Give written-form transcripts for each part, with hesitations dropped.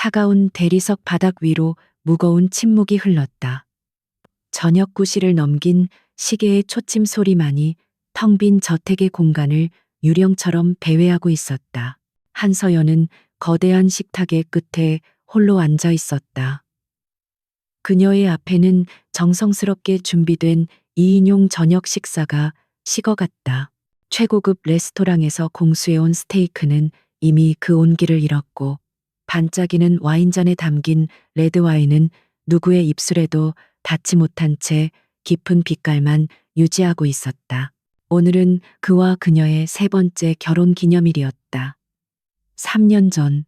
차가운 대리석 바닥 위로 무거운 침묵이 흘렀다. 저녁 9시를 넘긴 시계의 초침 소리만이 텅 빈 저택의 공간을 유령처럼 배회하고 있었다. 한서연은 거대한 식탁의 끝에 홀로 앉아 있었다. 그녀의 앞에는 정성스럽게 준비된 2인용 저녁 식사가 식어갔다. 최고급 레스토랑에서 공수해온 스테이크는 이미 그 온기를 잃었고, 반짝이는 와인잔에 담긴 레드와인은 누구의 입술에도 닿지 못한 채 깊은 빛깔만 유지하고 있었다. 오늘은 그와 그녀의 세 번째 결혼 기념일이었다. 3년 전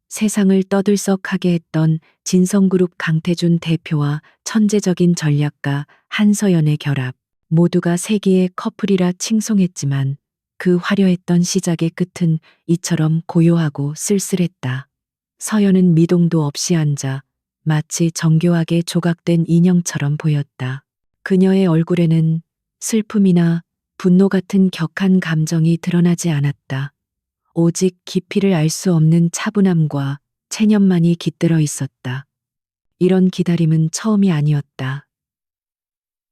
세상을 떠들썩하게 했던 진성그룹 강태준 대표와 천재적인 전략가 한서연의 결합. 모두가 세기의 커플이라 칭송했지만 그 화려했던 시작의 끝은 이처럼 고요하고 쓸쓸했다. 서연은 미동도 없이 앉아 마치 정교하게 조각된 인형처럼 보였다. 그녀의 얼굴에는 슬픔이나 분노 같은 격한 감정이 드러나지 않았다. 오직 깊이를 알 수 없는 차분함과 체념만이 깃들어 있었다. 이런 기다림은 처음이 아니었다.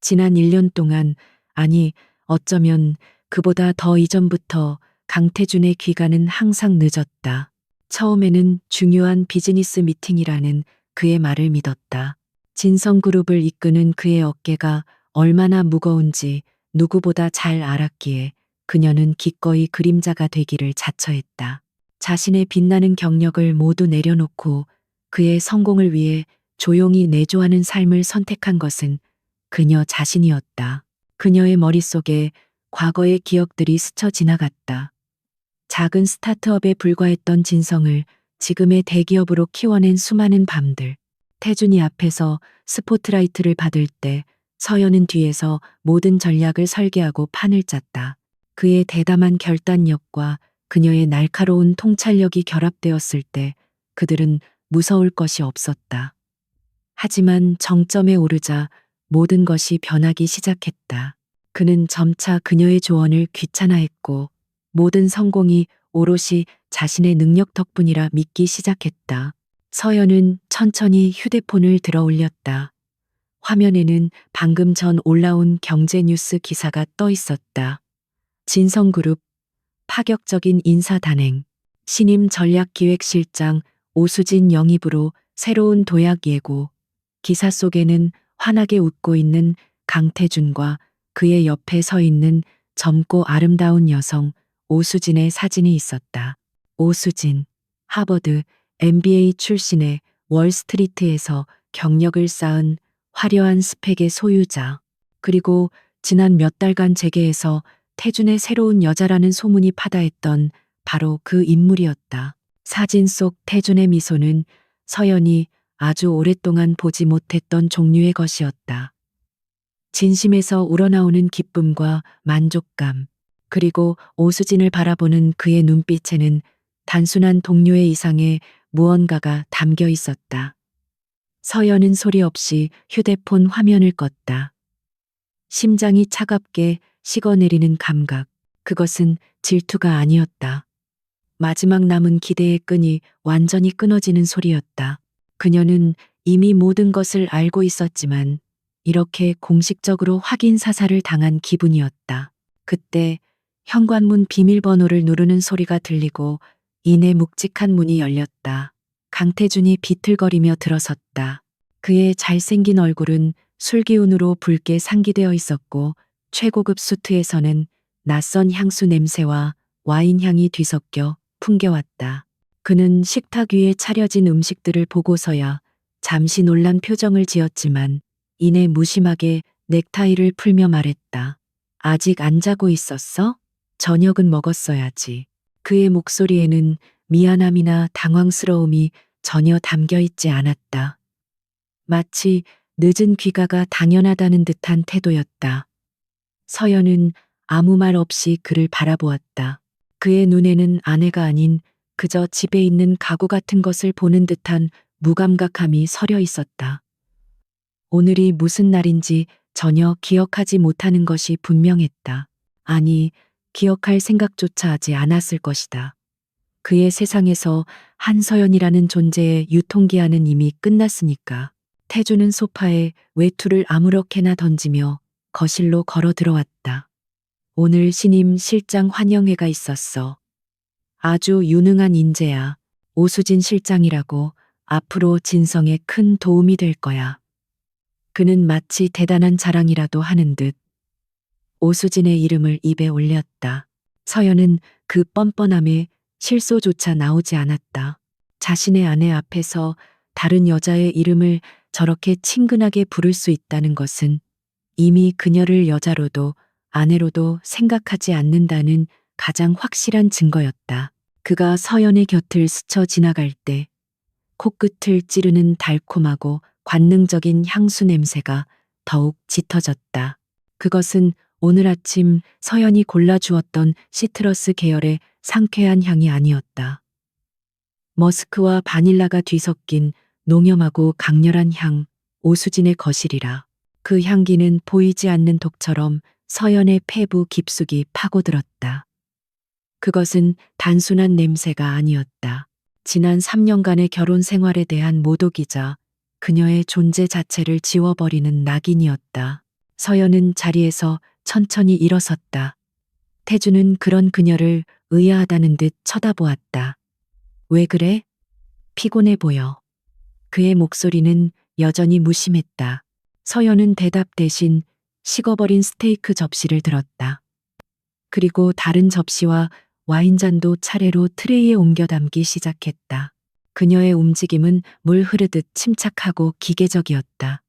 지난 1년 동안, 아니, 어쩌면 그보다 더 이전부터 강태준의 귀가는 항상 늦었다. 처음에는 중요한 비즈니스 미팅이라는 그의 말을 믿었다. 진성그룹을 이끄는 그의 어깨가 얼마나 무거운지 누구보다 잘 알았기에 그녀는 기꺼이 그림자가 되기를 자처했다. 자신의 빛나는 경력을 모두 내려놓고 그의 성공을 위해 조용히 내조하는 삶을 선택한 것은 그녀 자신이었다. 그녀의 머릿속에 과거의 기억들이 스쳐 지나갔다. 작은 스타트업에 불과했던 진성을 지금의 대기업으로 키워낸 수많은 밤들. 태준이 앞에서 스포트라이트를 받을 때 서연은 뒤에서 모든 전략을 설계하고 판을 짰다. 그의 대담한 결단력과 그녀의 날카로운 통찰력이 결합되었을 때 그들은 무서울 것이 없었다. 하지만 정점에 오르자 모든 것이 변하기 시작했다. 그는 점차 그녀의 조언을 귀찮아했고 모든 성공이 오롯이 자신의 능력 덕분이라 믿기 시작했다. 서연은 천천히 휴대폰을 들어 올렸다. 화면에는 방금 전 올라온 경제 뉴스 기사가 떠 있었다. 진성그룹 파격적인 인사 단행, 신임 전략기획실장 오수진 영입으로 새로운 도약 예고. 기사 속에는 환하게 웃고 있는 강태준과 그의 옆에 서 있는 젊고 아름다운 여성 오수진의 사진이 있었다. 오수진, 하버드 MBA 출신의 월스트리트에서 경력을 쌓은 화려한 스펙의 소유자. 그리고 지난 몇 달간 재계에서 태준의 새로운 여자라는 소문이 파다했던 바로 그 인물이었다. 사진 속 태준의 미소는 서연이 아주 오랫동안 보지 못했던 종류의 것이었다. 진심에서 우러나오는 기쁨과 만족감, 그리고 오수진을 바라보는 그의 눈빛에는 단순한 동료의 이상의 무언가가 담겨 있었다. 서연은 소리 없이 휴대폰 화면을 껐다. 심장이 차갑게 식어내리는 감각, 그것은 질투가 아니었다. 마지막 남은 기대의 끈이 완전히 끊어지는 소리였다. 그녀는 이미 모든 것을 알고 있었지만 이렇게 공식적으로 확인 사살을 당한 기분이었다. 그때 현관문 비밀번호를 누르는 소리가 들리고 이내 묵직한 문이 열렸다. 강태준이 비틀거리며 들어섰다. 그의 잘생긴 얼굴은 술기운으로 붉게 상기되어 있었고 최고급 수트에서는 낯선 향수 냄새와 와인 향이 뒤섞여 풍겨왔다. 그는 식탁 위에 차려진 음식들을 보고서야 잠시 놀란 표정을 지었지만 이내 무심하게 넥타이를 풀며 말했다. 아직 안 자고 있었어? 저녁은 먹었어야지. 그의 목소리에는 미안함이나 당황스러움이 전혀 담겨 있지 않았다. 마치 늦은 귀가가 당연하다는 듯한 태도였다. 서연은 아무 말 없이 그를 바라보았다. 그의 눈에는 아내가 아닌 그저 집에 있는 가구 같은 것을 보는 듯한 무감각함이 서려 있었다. 오늘이 무슨 날인지 전혀 기억하지 못하는 것이 분명했다. 아니, 기억할 생각조차 하지 않았을 것이다. 그의 세상에서 한서연이라는 존재의 유통기한은 이미 끝났으니까. 태주는 소파에 외투를 아무렇게나 던지며 거실로 걸어 들어왔다. 오늘 신임 실장 환영회가 있었어. 아주 유능한 인재야. 오수진 실장이라고. 앞으로 진성에 큰 도움이 될 거야. 그는 마치 대단한 자랑이라도 하는 듯 오수진의 이름을 입에 올렸다. 서연은 그 뻔뻔함에 실소조차 나오지 않았다. 자신의 아내 앞에서 다른 여자의 이름을 저렇게 친근하게 부를 수 있다는 것은 이미 그녀를 여자로도 아내로도 생각하지 않는다는 가장 확실한 증거였다. 그가 서연의 곁을 스쳐 지나갈 때 코끝을 찌르는 달콤하고 관능적인 향수 냄새가 더욱 짙어졌다. 그것은 오늘 아침 서연이 골라주었던 시트러스 계열의 상쾌한 향이 아니었다. 머스크와 바닐라가 뒤섞인 농염하고 강렬한 향, 오수진의 거실이라. 그 향기는 보이지 않는 독처럼 서연의 폐부 깊숙이 파고들었다. 그것은 단순한 냄새가 아니었다. 지난 3년간의 결혼 생활에 대한 모독이자 그녀의 존재 자체를 지워버리는 낙인이었다. 서연은 자리에서 천천히 일어섰다. 태주는 그런 그녀를 의아하다는 듯 쳐다보았다. 왜 그래? 피곤해 보여. 그의 목소리는 여전히 무심했다. 서연은 대답 대신 식어버린 스테이크 접시를 들었다. 그리고 다른 접시와 와인잔도 차례로 트레이에 옮겨 담기 시작했다. 그녀의 움직임은 물 흐르듯 침착하고 기계적이었다.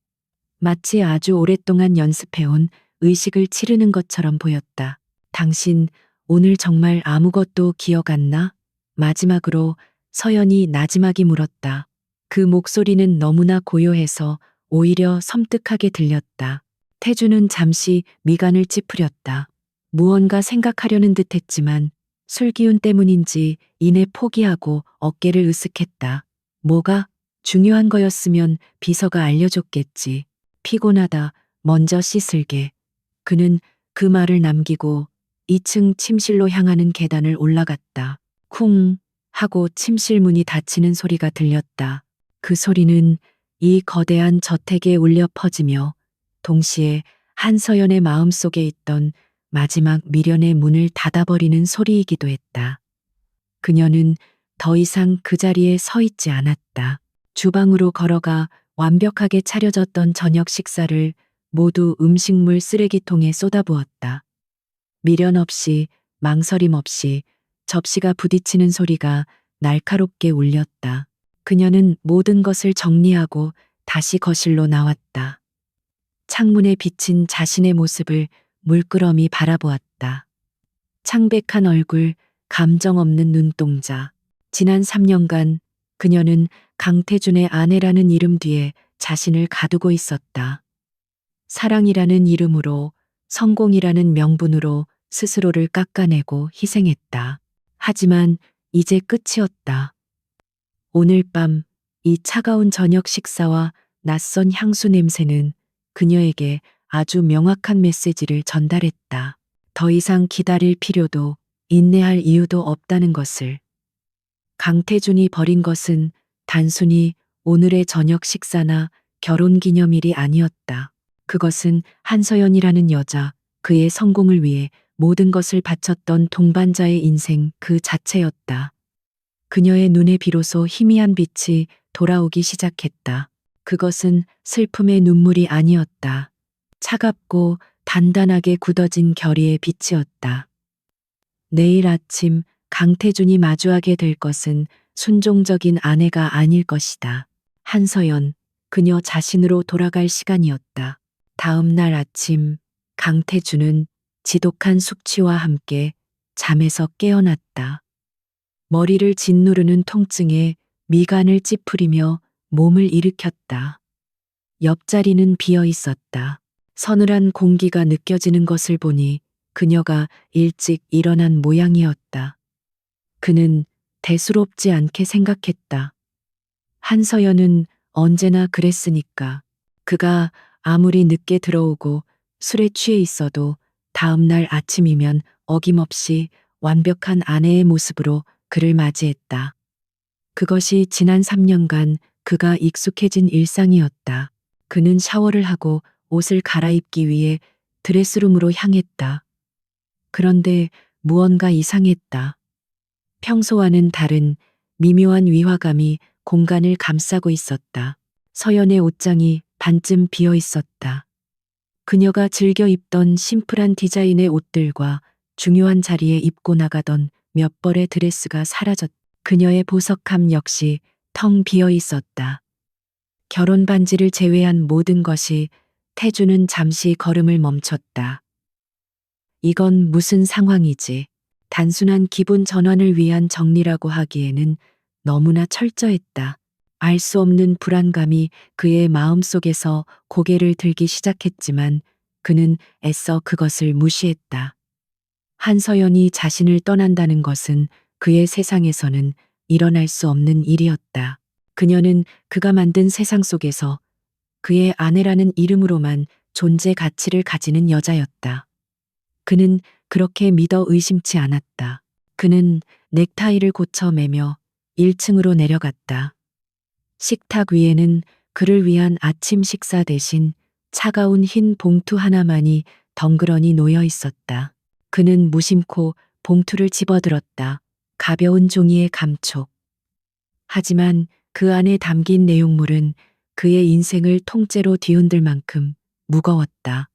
마치 아주 오랫동안 연습해온 의식을 치르는 것처럼 보였다. 당신 오늘 정말 아무것도 기억 안 나? 마지막으로 서연이 나지막이 물었다. 그 목소리는 너무나 고요해서 오히려 섬뜩하게 들렸다. 태주는 잠시 미간을 찌푸렸다. 무언가 생각하려는 듯 했지만 술기운 때문인지 이내 포기하고 어깨를 으쓱했다. 뭐가 중요한 거였으면 비서가 알려줬겠지. 피곤하다. 먼저 씻을게. 그는 그 말을 남기고 2층 침실로 향하는 계단을 올라갔다. 쿵 하고 침실 문이 닫히는 소리가 들렸다. 그 소리는 이 거대한 저택에 울려 퍼지며 동시에 한서연의 마음속에 있던 마지막 미련의 문을 닫아버리는 소리이기도 했다. 그녀는 더 이상 그 자리에 서 있지 않았다. 주방으로 걸어가 완벽하게 차려졌던 저녁 식사를 모두 음식물 쓰레기통에 쏟아부었다. 미련 없이 망설임 없이 접시가 부딪히는 소리가 날카롭게 울렸다. 그녀는 모든 것을 정리하고 다시 거실로 나왔다. 창문에 비친 자신의 모습을 물끄러미 바라보았다. 창백한 얼굴, 감정 없는 눈동자. 지난 3년간 그녀는 강태준의 아내라는 이름 뒤에 자신을 가두고 있었다. 사랑이라는 이름으로, 성공이라는 명분으로 스스로를 깎아내고 희생했다. 하지만 이제 끝이었다. 오늘 밤 이 차가운 저녁 식사와 낯선 향수 냄새는 그녀에게 아주 명확한 메시지를 전달했다. 더 이상 기다릴 필요도 인내할 이유도 없다는 것을. 강태준이 버린 것은 단순히 오늘의 저녁 식사나 결혼 기념일이 아니었다. 그것은 한서연이라는 여자, 그의 성공을 위해 모든 것을 바쳤던 동반자의 인생 그 자체였다. 그녀의 눈에 비로소 희미한 빛이 돌아오기 시작했다. 그것은 슬픔의 눈물이 아니었다. 차갑고 단단하게 굳어진 결의의 빛이었다. 내일 아침 강태준이 마주하게 될 것은 순종적인 아내가 아닐 것이다. 한서연, 그녀 자신으로 돌아갈 시간이었다. 다음 날 아침 강태준은 지독한 숙취와 함께 잠에서 깨어났다. 머리를 짓누르는 통증에 미간을 찌푸리며 몸을 일으켰다. 옆자리는 비어 있었다. 서늘한 공기가 느껴지는 것을 보니 그녀가 일찍 일어난 모양이었다. 그는 대수롭지 않게 생각했다. 한서연은 언제나 그랬으니까. 그가 아무리 늦게 들어오고 술에 취해 있어도 다음 날 아침이면 어김없이 완벽한 아내의 모습으로 그를 맞이했다. 그것이 지난 3년간 그가 익숙해진 일상이었다. 그는 샤워를 하고 옷을 갈아입기 위해 드레스룸으로 향했다. 그런데 무언가 이상했다. 평소와는 다른 미묘한 위화감이 공간을 감싸고 있었다. 서연의 옷장이 반쯤 비어 있었다. 그녀가 즐겨 입던 심플한 디자인의 옷들과 중요한 자리에 입고 나가던 몇 벌의 드레스가 사라졌다. 그녀의 보석함 역시 텅 비어 있었다. 결혼 반지를 제외한 모든 것이. 태주는 잠시 걸음을 멈췄다. 이건 무슨 상황이지? 단순한 기분 전환을 위한 정리라고 하기에는 너무나 철저했다. 알 수 없는 불안감이 그의 마음속에서 고개를 들기 시작했지만 그는 애써 그것을 무시했다. 한서연이 자신을 떠난다는 것은 그의 세상에서는 일어날 수 없는 일이었다. 그녀는 그가 만든 세상 속에서 그의 아내라는 이름으로만 존재 가치를 가지는 여자였다. 그는 그렇게 믿어 의심치 않았다. 그는 넥타이를 고쳐 매며 1층으로 내려갔다. 식탁 위에는 그를 위한 아침 식사 대신 차가운 흰 봉투 하나만이 덩그러니 놓여 있었다. 그는 무심코 봉투를 집어들었다. 가벼운 종이의 감촉. 하지만 그 안에 담긴 내용물은 그의 인생을 통째로 뒤흔들 만큼 무거웠다.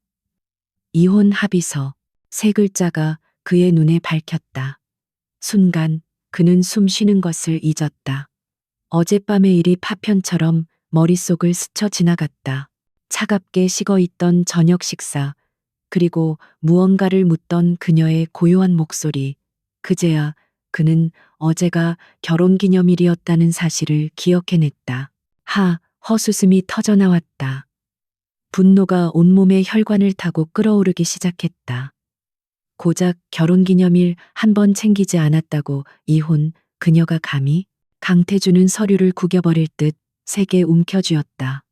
이혼 합의서. 세 글자가 그의 눈에 밝혔다. 순간 그는 숨 쉬는 것을 잊었다. 어젯밤의 일이 파편처럼 머릿속을 스쳐 지나갔다. 차갑게 식어 있던 저녁 식사, 그리고 무언가를 묻던 그녀의 고요한 목소리. 그제야 그는 어제가 결혼기념일이었다는 사실을 기억해냈다. 허수음이 터져나왔다. 분노가 온몸의 혈관을 타고 끓어오르기 시작했다. 고작 결혼기념일 한 번 챙기지 않았다고 이혼, 그녀가 감히? 강태주는 서류를 구겨버릴 듯 세게 움켜쥐었다.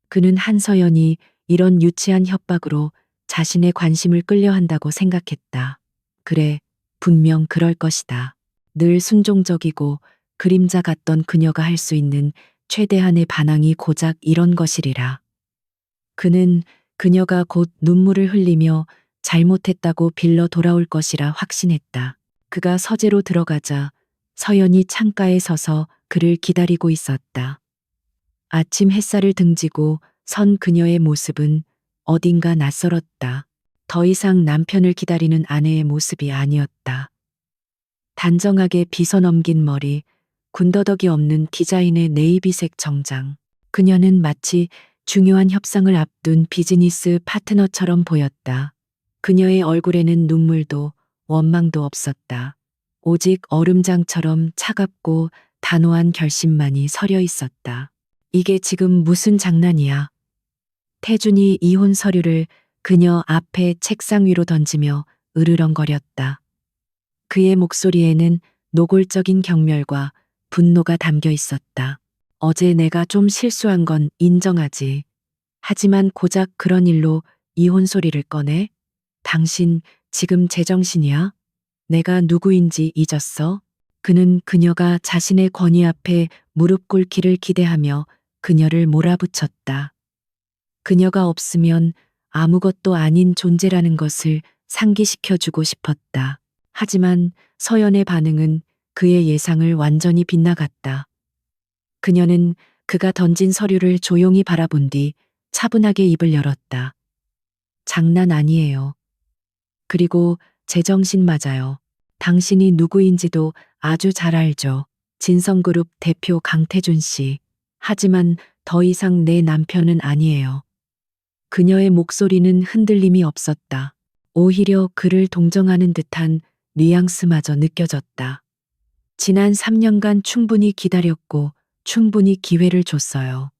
그는 한서연이 이런 유치한 협박으로 자신의 관심을 끌려 한다고 생각했다. 그래, 분명 그럴 것이다. 늘 순종적이고 그림자 같던 그녀가 할 수 있는 최대한의 반항이 고작 이런 것이리라. 그는 그녀가 곧 눈물을 흘리며 잘못했다고 빌러 돌아올 것이라 확신했다. 그가 서재로 들어가자 서연이 창가에 서서 그를 기다리고 있었다. 아침 햇살을 등지고 선 그녀의 모습은 어딘가 낯설었다. 더 이상 남편을 기다리는 아내의 모습이 아니었다. 단정하게 빗어넘긴 머리, 군더더기 없는 디자인의 네이비색 정장. 그녀는 마치 중요한 협상을 앞둔 비즈니스 파트너처럼 보였다. 그녀의 얼굴에는 눈물도 원망도 없었다. 오직 얼음장처럼 차갑고 단호한 결심만이 서려 있었다. 이게 지금 무슨 장난이야? 태준이 이혼 서류를 그녀 앞에 책상 위로 던지며 으르렁거렸다. 그의 목소리에는 노골적인 경멸과 분노가 담겨 있었다. 어제 내가 좀 실수한 건 인정하지. 하지만 고작 그런 일로 이혼 소리를 꺼내? 당신 지금 제정신이야? 내가 누구인지 잊었어? 그는 그녀가 자신의 권위 앞에 무릎 꿇기를 기대하며 그녀를 몰아붙였다. 그녀가 없으면 아무것도 아닌 존재라는 것을 상기시켜주고 싶었다. 하지만 서연의 반응은 그의 예상을 완전히 빗나갔다. 그녀는 그가 던진 서류를 조용히 바라본 뒤 차분하게 입을 열었다. 장난 아니에요. 그리고 제정신 맞아요. 당신이 누구인지도 아주 잘 알죠. 진성그룹 대표 강태준 씨. 하지만 더 이상 내 남편은 아니에요. 그녀의 목소리는 흔들림이 없었다. 오히려 그를 동정하는 듯한 뉘앙스마저 느껴졌다. 지난 3년간 충분히 기다렸고 충분히 기회를 줬어요.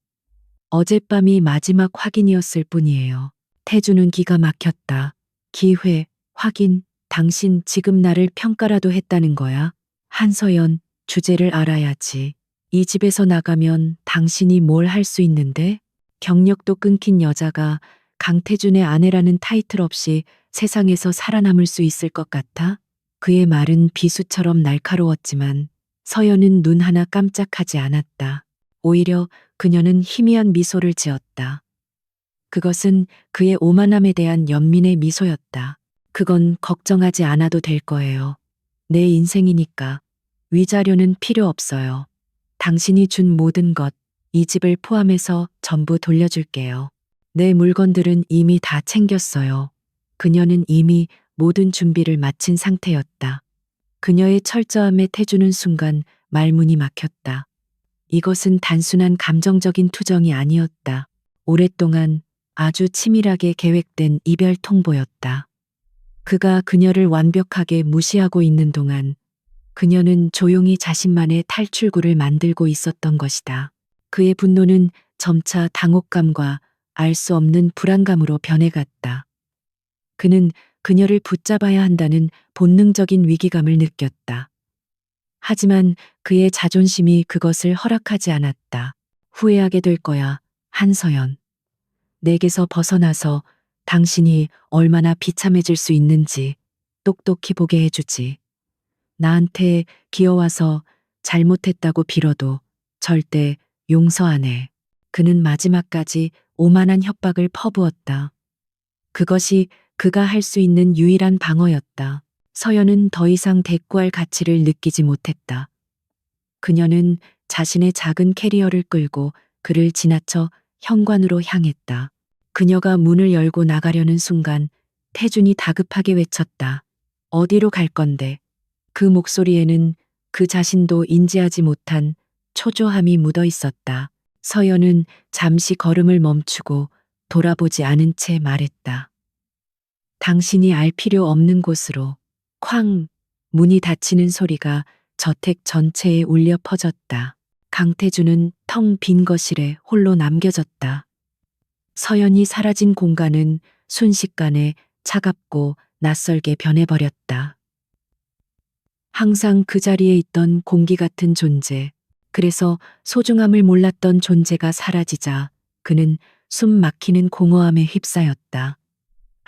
어젯밤이 마지막 확인이었을 뿐이에요. 태주는 기가 막혔다. 기회, 확인, 당신 지금 나를 평가라도 했다는 거야? 한서연, 주제를 알아야지. 이 집에서 나가면 당신이 뭘 할 수 있는데? 경력도 끊긴 여자가 강태준의 아내라는 타이틀 없이 세상에서 살아남을 수 있을 것 같아? 그의 말은 비수처럼 날카로웠지만 서연은 눈 하나 깜짝하지 않았다. 오히려 그녀는 희미한 미소를 지었다. 그것은 그의 오만함에 대한 연민의 미소였다. 그건 걱정하지 않아도 될 거예요. 내 인생이니까. 위자료는 필요 없어요. 당신이 준 모든 것, 이 집을 포함해서 전부 돌려줄게요. 내 물건들은 이미 다 챙겼어요. 그녀는 이미 모든 준비를 마친 상태였다. 그녀의 철저함에 태주는 순간 말문이 막혔다. 이것은 단순한 감정적인 투정이 아니었다. 오랫동안 아주 치밀하게 계획된 이별 통보였다. 그가 그녀를 완벽하게 무시하고 있는 동안 그녀는 조용히 자신만의 탈출구를 만들고 있었던 것이다. 그의 분노는 점차 당혹감과 알 수 없는 불안감으로 변해갔다. 그는 그녀를 붙잡아야 한다는 본능적인 위기감을 느꼈다. 하지만 그의 자존심이 그것을 허락하지 않았다. 후회하게 될 거야, 한서연. 내게서 벗어나서 당신이 얼마나 비참해질 수 있는지 똑똑히 보게 해주지. 나한테 기어와서 잘못했다고 빌어도 절대 용서 안 해. 그는 마지막까지 오만한 협박을 퍼부었다. 그것이 그가 할 수 있는 유일한 방어였다. 서연은 더 이상 대꾸할 가치를 느끼지 못했다. 그녀는 자신의 작은 캐리어를 끌고 그를 지나쳐 현관으로 향했다. 그녀가 문을 열고 나가려는 순간 태준이 다급하게 외쳤다. 어디로 갈 건데? 그 목소리에는 그 자신도 인지하지 못한 초조함이 묻어 있었다. 서연은 잠시 걸음을 멈추고 돌아보지 않은 채 말했다. 당신이 알 필요 없는 곳으로. 쾅! 문이 닫히는 소리가 저택 전체에 울려 퍼졌다. 강태주는 텅 빈 거실에 홀로 남겨졌다. 서연이 사라진 공간은 순식간에 차갑고 낯설게 변해버렸다. 항상 그 자리에 있던 공기 같은 존재, 그래서 소중함을 몰랐던 존재가 사라지자 그는 숨 막히는 공허함에 휩싸였다.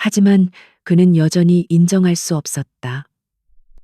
하지만 그는 여전히 인정할 수 없었다.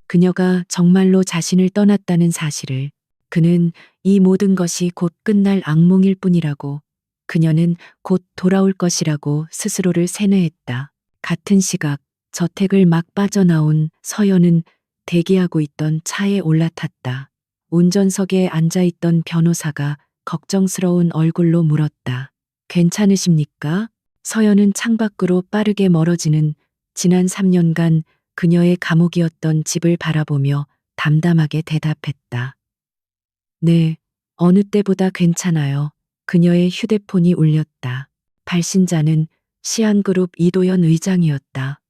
그녀가 정말로 자신을 떠났다는 사실을, 그는 이 모든 것이 곧 끝날 악몽일 뿐이라고, 그녀는 곧 돌아올 것이라고 스스로를 세뇌했다. 같은 시각 저택을 막 빠져나온 서연은 대기하고 있던 차에 올라탔다. 운전석에 앉아있던 변호사가 걱정스러운 얼굴로 물었다. 괜찮으십니까? 서연은 창밖으로 빠르게 멀어지는 지난 3년간 그녀의 감옥이었던 집을 바라보며 담담하게 대답했다. 네, 어느 때보다 괜찮아요. 그녀의 휴대폰이 울렸다. 발신자는 시안그룹 이도현 의장이었다.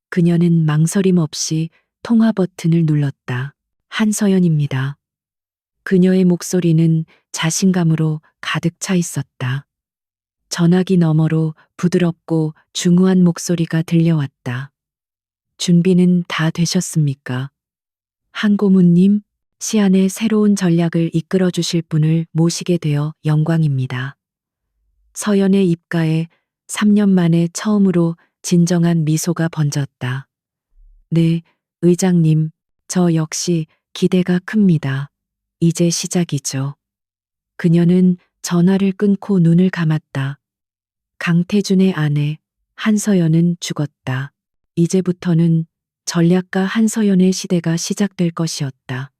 그녀는 망설임 없이 통화 버튼을 눌렀다. 한서연입니다. 그녀의 목소리는 자신감으로 가득 차 있었다. 전화기 너머로 부드럽고 중후한 목소리가 들려왔다. 준비는 다 되셨습니까? 한고문님, 시안의 새로운 전략을 이끌어 주실 분을 모시게 되어 영광입니다. 서연의 입가에 3년 만에 처음으로 진정한 미소가 번졌다. 네, 의장님, 저 역시 기대가 큽니다. 이제 시작이죠. 그녀는 전화를 끊고 눈을 감았다. 강태준의 아내, 한서연은 죽었다. 이제부터는 전략가 한서연의 시대가 시작될 것이었다.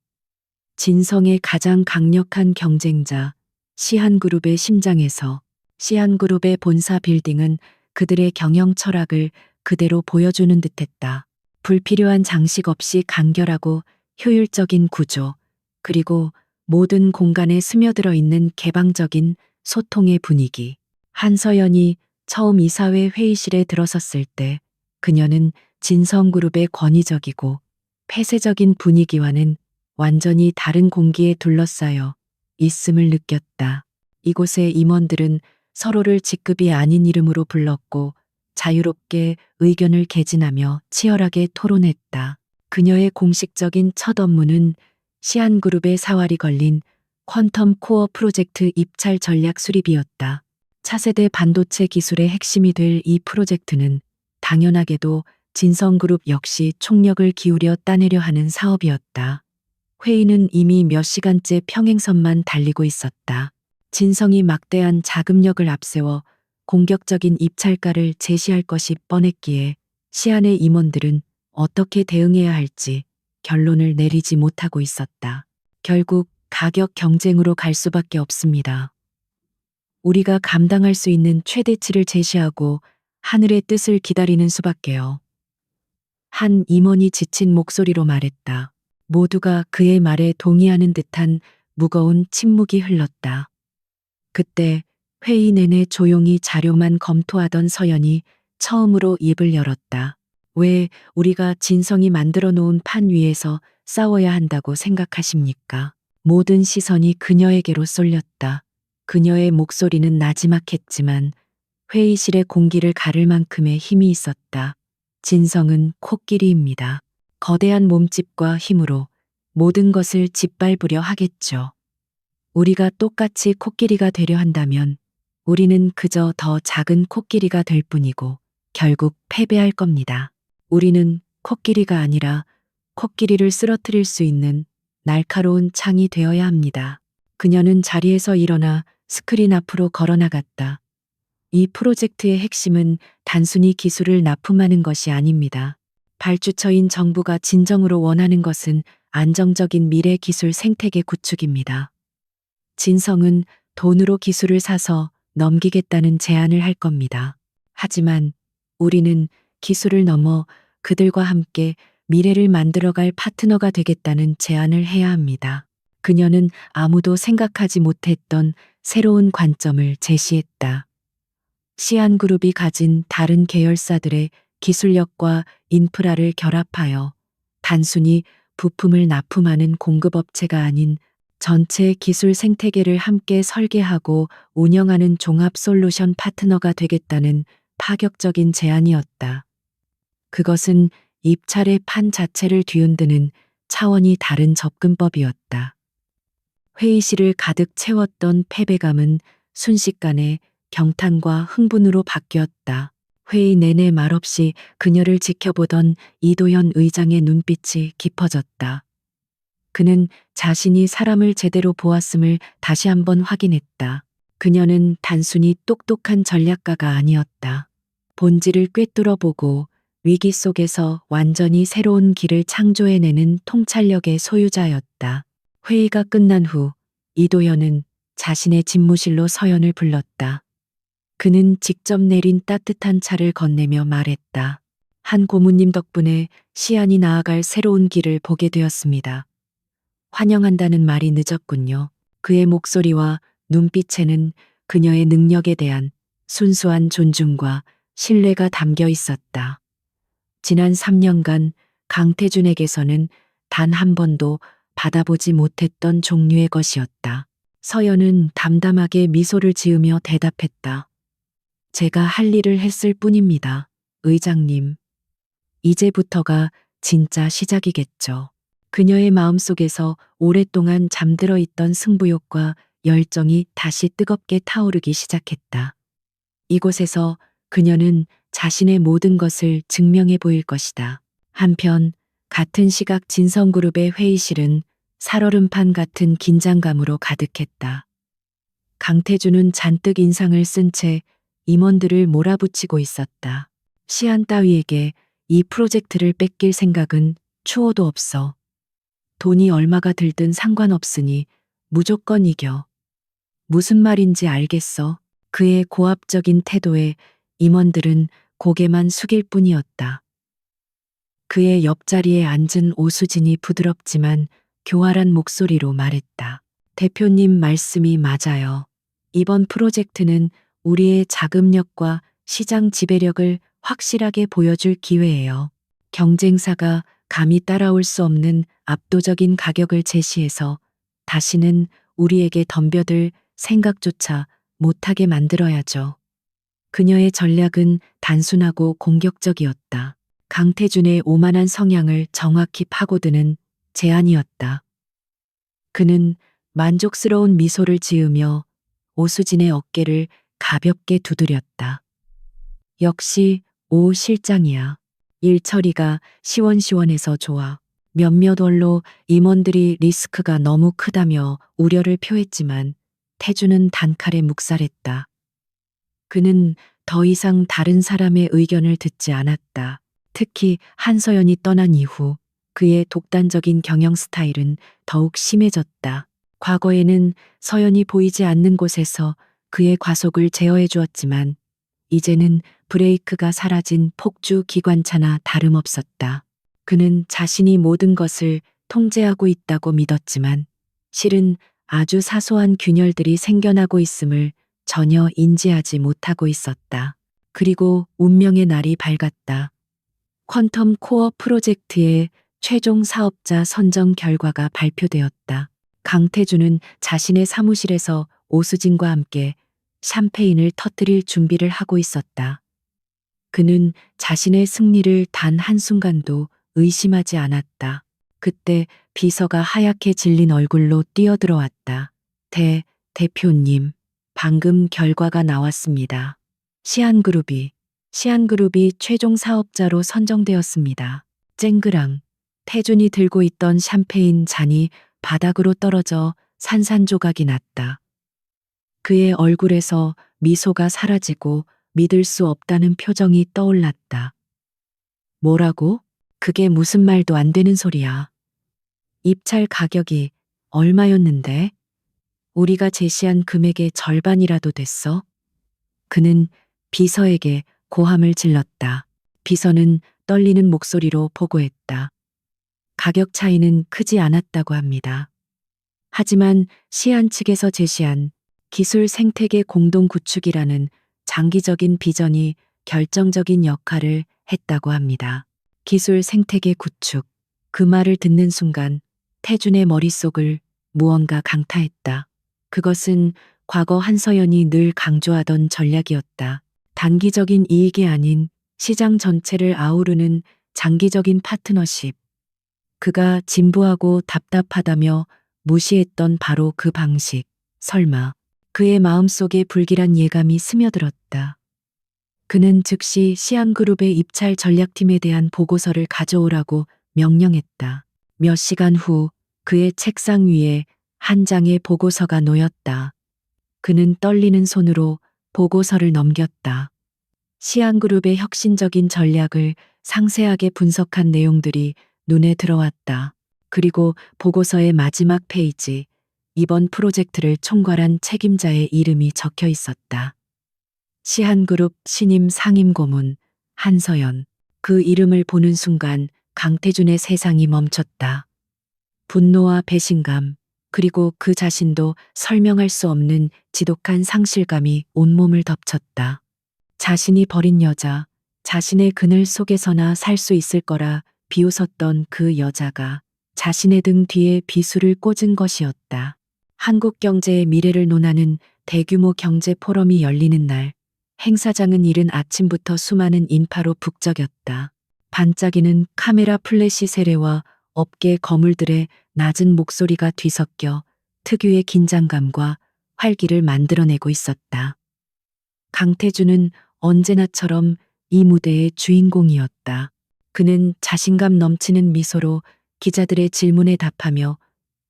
진성의 가장 강력한 경쟁자, 시한그룹의 심장에서, 시한그룹의 본사 빌딩은 그들의 경영 철학을 그대로 보여주는 듯했다. 불필요한 장식 없이 간결하고 효율적인 구조, 그리고 모든 공간에 스며들어 있는 개방적인 소통의 분위기. 한서연이 처음 이사회 회의실에 들어섰을 때 그녀는 진성그룹의 권위적이고 폐쇄적인 분위기와는 완전히 다른 공기에 둘러싸여 있음을 느꼈다. 이곳의 임원들은 서로를 직급이 아닌 이름으로 불렀고 자유롭게 의견을 개진하며 치열하게 토론했다. 그녀의 공식적인 첫 업무는 시안그룹의 사활이 걸린 퀀텀 코어 프로젝트 입찰 전략 수립이었다. 차세대 반도체 기술의 핵심이 될 이 프로젝트는 당연하게도 진성그룹 역시 총력을 기울여 따내려 하는 사업이었다. 회의는 이미 몇 시간째 평행선만 달리고 있었다. 진성이 막대한 자금력을 앞세워 공격적인 입찰가를 제시할 것이 뻔했기에 시안의 임원들은 어떻게 대응해야 할지 결론을 내리지 못하고 있었다. 결국 가격 경쟁으로 갈 수밖에 없습니다. 우리가 감당할 수 있는 최대치를 제시하고 하늘의 뜻을 기다리는 수밖에요. 한 임원이 지친 목소리로 말했다. 모두가 그의 말에 동의하는 듯한 무거운 침묵이 흘렀다. 그때 회의 내내 조용히 자료만 검토하던 서연이 처음으로 입을 열었다. 왜 우리가 진성이 만들어 놓은 판 위에서 싸워야 한다고 생각하십니까? 모든 시선이 그녀에게로 쏠렸다. 그녀의 목소리는 나지막했지만 회의실의 공기를 가를 만큼의 힘이 있었다. 진성은 코끼리입니다. 거대한 몸집과 힘으로 모든 것을 짓밟으려 하겠죠. 우리가 똑같이 코끼리가 되려 한다면 우리는 그저 더 작은 코끼리가 될 뿐이고 결국 패배할 겁니다. 우리는 코끼리가 아니라 코끼리를 쓰러뜨릴 수 있는 날카로운 창이 되어야 합니다. 그녀는 자리에서 일어나 스크린 앞으로 걸어나갔다. 이 프로젝트의 핵심은 단순히 기술을 납품하는 것이 아닙니다. 발주처인 정부가 진정으로 원하는 것은 안정적인 미래 기술 생태계 구축입니다. 진성은 돈으로 기술을 사서 넘기겠다는 제안을 할 겁니다. 하지만 우리는 기술을 넘어 그들과 함께 미래를 만들어갈 파트너가 되겠다는 제안을 해야 합니다. 그녀는 아무도 생각하지 못했던 새로운 관점을 제시했다. 시안그룹이 가진 다른 계열사들의 기술력과 인프라를 결합하여 단순히 부품을 납품하는 공급업체가 아닌 전체 기술 생태계를 함께 설계하고 운영하는 종합 솔루션 파트너가 되겠다는 파격적인 제안이었다. 그것은 입찰의 판 자체를 뒤흔드는 차원이 다른 접근법이었다. 회의실을 가득 채웠던 패배감은 순식간에 경탄과 흥분으로 바뀌었다. 회의 내내 말없이 그녀를 지켜보던 이도현 의장의 눈빛이 깊어졌다. 그는 자신이 사람을 제대로 보았음을 다시 한번 확인했다. 그녀는 단순히 똑똑한 전략가가 아니었다. 본질을 꿰뚫어 보고 위기 속에서 완전히 새로운 길을 창조해내는 통찰력의 소유자였다. 회의가 끝난 후 이도현은 자신의 집무실로 서연을 불렀다. 그는 직접 내린 따뜻한 차를 건네며 말했다. 한 고모님 덕분에 시안이 나아갈 새로운 길을 보게 되었습니다. 환영한다는 말이 늦었군요. 그의 목소리와 눈빛에는 그녀의 능력에 대한 순수한 존중과 신뢰가 담겨 있었다. 지난 3년간 강태준에게서는 단 한 번도 받아보지 못했던 종류의 것이었다. 서연은 담담하게 미소를 지으며 대답했다. 제가 할 일을 했을 뿐입니다. 의장님. 이제부터가 진짜 시작이겠죠. 그녀의 마음속에서 오랫동안 잠들어 있던 승부욕과 열정이 다시 뜨겁게 타오르기 시작했다. 이곳에서 그녀는 자신의 모든 것을 증명해 보일 것이다. 한편 같은 시각 진성그룹의 회의실은 살얼음판 같은 긴장감으로 가득했다. 강태준은 잔뜩 인상을 쓴 채 임원들을 몰아붙이고 있었다. 시안 따위에게 이 프로젝트를 뺏길 생각은 추호도 없어. 돈이 얼마가 들든 상관없으니 무조건 이겨. 무슨 말인지 알겠어. 그의 고압적인 태도에 임원들은 고개만 숙일 뿐이었다. 그의 옆자리에 앉은 오수진이 부드럽지만 교활한 목소리로 말했다. 대표님 말씀이 맞아요. 이번 프로젝트는 우리의 자금력과 시장 지배력을 확실하게 보여줄 기회예요. 경쟁사가 감히 따라올 수 없는 압도적인 가격을 제시해서 다시는 우리에게 덤벼들 생각조차 못하게 만들어야죠. 그녀의 전략은 단순하고 공격적이었다. 강태준의 오만한 성향을 정확히 파고드는 제안이었다. 그는 만족스러운 미소를 지으며 오수진의 어깨를 가볍게 두드렸다. 역시 오 실장이야. 일 처리가 시원시원해서 좋아. 몇몇 원로 임원들이 리스크가 너무 크다며 우려를 표했지만 태주는 단칼에 묵살했다. 그는 더 이상 다른 사람의 의견을 듣지 않았다. 특히 한서연이 떠난 이후 그의 독단적인 경영 스타일은 더욱 심해졌다. 과거에는 서연이 보이지 않는 곳에서 그의 과속을 제어해 주었지만 이제는 브레이크가 사라진 폭주 기관차나 다름없었다. 그는 자신이 모든 것을 통제하고 있다고 믿었지만 실은 아주 사소한 균열들이 생겨나고 있음을 전혀 인지하지 못하고 있었다. 그리고 운명의 날이 밝았다. 퀀텀 코어 프로젝트의 최종 사업자 선정 결과가 발표되었다. 강태주는 자신의 사무실에서 오수진과 함께 샴페인을 터뜨릴 준비를 하고 있었다. 그는 자신의 승리를 단 한순간도 의심하지 않았다. 그때 비서가 하얗게 질린 얼굴로 뛰어들어왔다. 대표님, 방금 결과가 나왔습니다. 시안그룹이 최종 사업자로 선정되었습니다. 쨍그랑 태준이 들고 있던 샴페인 잔이 바닥으로 떨어져 산산조각이 났다. 그의 얼굴에서 미소가 사라지고 믿을 수 없다는 표정이 떠올랐다. 뭐라고? 그게 무슨 말도 안 되는 소리야. 입찰 가격이 얼마였는데? 우리가 제시한 금액의 절반이라도 됐어? 그는 비서에게 고함을 질렀다. 비서는 떨리는 목소리로 보고했다. 가격 차이는 크지 않았다고 합니다. 하지만 시안 측에서 제시한 기술 생태계 공동 구축이라는 장기적인 비전이 결정적인 역할을 했다고 합니다. 기술 생태계 구축. 그 말을 듣는 순간 태준의 머릿속을 무언가 강타했다. 그것은 과거 한서연이 늘 강조하던 전략이었다. 단기적인 이익이 아닌 시장 전체를 아우르는 장기적인 파트너십. 그가 진부하고 답답하다며 무시했던 바로 그 방식. 설마 그의 마음속에 불길한 예감이 스며들었다. 그는 즉시 시안그룹의 입찰 전략팀에 대한 보고서를 가져오라고 명령했다. 몇 시간 후 그의 책상 위에 한 장의 보고서가 놓였다. 그는 떨리는 손으로 보고서를 넘겼다. 시안그룹의 혁신적인 전략을 상세하게 분석한 내용들이 눈에 들어왔다. 그리고 보고서의 마지막 페이지, 이번 프로젝트를 총괄한 책임자의 이름이 적혀 있었다. 시한그룹 신임 상임고문 한서연. 그 이름을 보는 순간 강태준의 세상이 멈췄다. 분노와 배신감, 그리고 그 자신도 설명할 수 없는 지독한 상실감이 온몸을 덮쳤다. 자신이 버린 여자, 자신의 그늘 속에서나 살 수 있을 거라 비웃었던 그 여자가 자신의 등 뒤에 비수를 꽂은 것이었다. 한국 경제의 미래를 논하는 대규모 경제 포럼이 열리는 날, 행사장은 이른 아침부터 수많은 인파로 북적였다. 반짝이는 카메라 플래시 세례와 업계 거물들의 낮은 목소리가 뒤섞여 특유의 긴장감과 활기를 만들어내고 있었다. 강태준은 언제나처럼 이 무대의 주인공이었다. 그는 자신감 넘치는 미소로 기자들의 질문에 답하며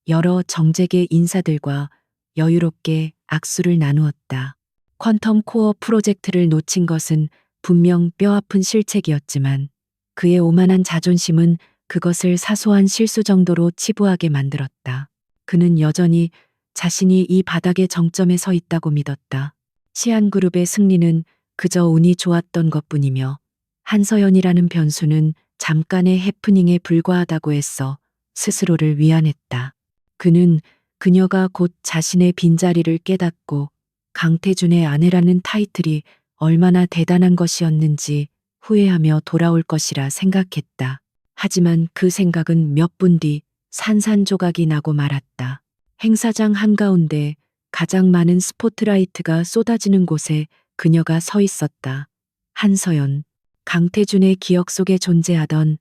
여러 정재계 인사들과 여유롭게 악수를 나누었다. 퀀텀 코어 프로젝트를 놓친 것은 분명 뼈아픈 실책이었지만 그의 오만한 자존심은 그것을 사소한 실수 정도로 치부하게 만들었다. 그는 여전히 자신이 이 바닥의 정점에 서 있다고 믿었다. 시안그룹의 승리는 그저 운이 좋았던 것뿐이며 한서연이라는 변수는 잠깐의 해프닝에 불과하다고 했어 스스로를 위안했다. 그는 그녀가 곧 자신의 빈자리를 깨닫고 강태준의 아내라는 타이틀이 얼마나 대단한 것이었는지 후회하며 돌아올 것이라 생각했다. 하지만 그 생각은 몇 분 뒤 산산조각이 나고 말았다. 행사장 한가운데 가장 많은 스포트라이트가 쏟아지는 곳에 그녀가 서 있었다. 한서연, 강태준의 기억 속에 존재하던